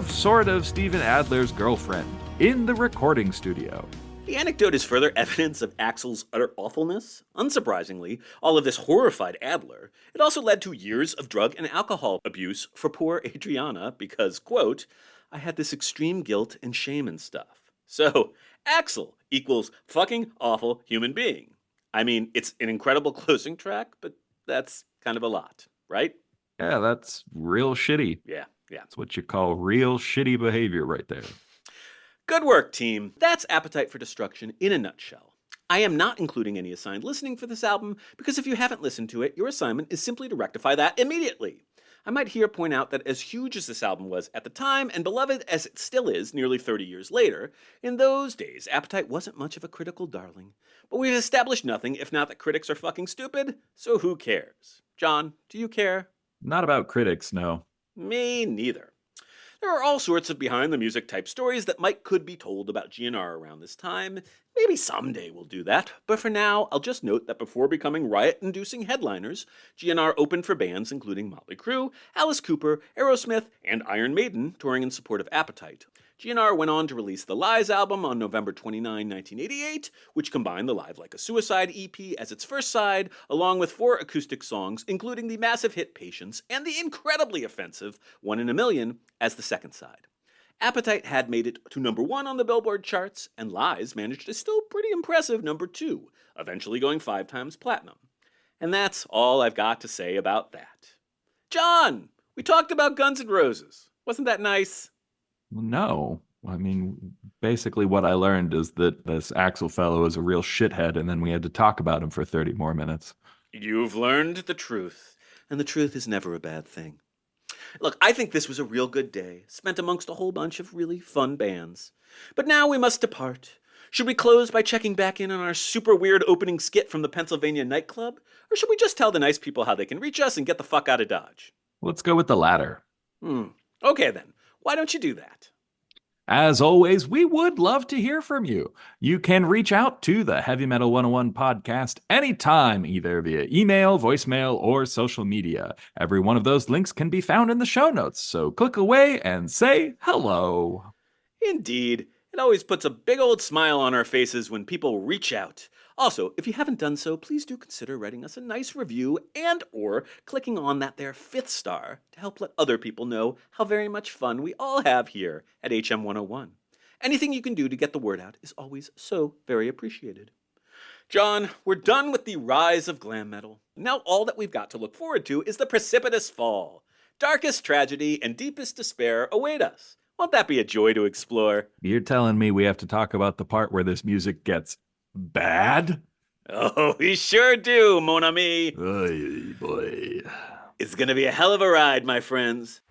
sort of Steven Adler's girlfriend, in the recording studio. The anecdote is further evidence of Axl's utter awfulness. Unsurprisingly, all of this horrified Adler. It also led to years of drug and alcohol abuse for poor Adriana because, quote, "I had this extreme guilt and shame and stuff." So, Axl equals fucking awful human being. I mean, it's an incredible closing track, but that's kind of a lot, right? Yeah, that's real shitty. Yeah. That's what you call real shitty behavior right there. Good work, team. That's Appetite for Destruction in a nutshell. I am not including any assigned listening for this album because if you haven't listened to it, your assignment is simply to rectify that immediately. I might here point out that as huge as this album was at the time, and beloved as it still is nearly 30 years later, in those days, Appetite wasn't much of a critical darling. But we've established nothing if not that critics are fucking stupid, so who cares? John, do you care? Not about critics, no. Me neither. There are all sorts of behind-the-music type stories that could be told about GNR around this time. Maybe someday we'll do that, but for now, I'll just note that before becoming riot-inducing headliners, GNR opened for bands including Motley Crue, Alice Cooper, Aerosmith, and Iron Maiden, touring in support of Appetite. GNR went on to release the Lies album on November 29, 1988, which combined the Live Like a Suicide EP as its first side, along with 4 acoustic songs, including the massive hit Patience and the incredibly offensive One in a Million as the second side. Appetite had made it to number 1 on the Billboard charts, and Lies managed a still pretty impressive number 2, eventually going 5 times platinum. And that's all I've got to say about that. John, we talked about Guns N' Roses. Wasn't that nice? No. I mean, basically what I learned is that this Axel fellow is a real shithead, and then we had to talk about him for 30 more minutes. You've learned the truth, and the truth is never a bad thing. Look, I think this was a real good day, spent amongst a whole bunch of really fun bands. But now we must depart. Should we close by checking back in on our super weird opening skit from the Pennsylvania nightclub? Or should we just tell the nice people how they can reach us and get the fuck out of Dodge? Let's go with the latter. Okay then. Why don't you do that? As always, we would love to hear from you. You can reach out to the Heavy Metal 101 podcast anytime, either via email, voicemail, or social media. Every one of those links can be found in the show notes, so click away and say hello. Indeed. It always puts a big old smile on our faces when people reach out. Also, if you haven't done so, please do consider writing us a nice review and or clicking on that there 5th star to help let other people know how very much fun we all have here at HM101. Anything you can do to get the word out is always so very appreciated. John, we're done with the rise of glam metal. Now all that we've got to look forward to is the precipitous fall. Darkest tragedy and deepest despair await us. Won't that be a joy to explore? You're telling me we have to talk about the part where this music gets bad? Oh, we sure do, mon ami. Oy, boy. It's gonna be a hell of a ride, my friends.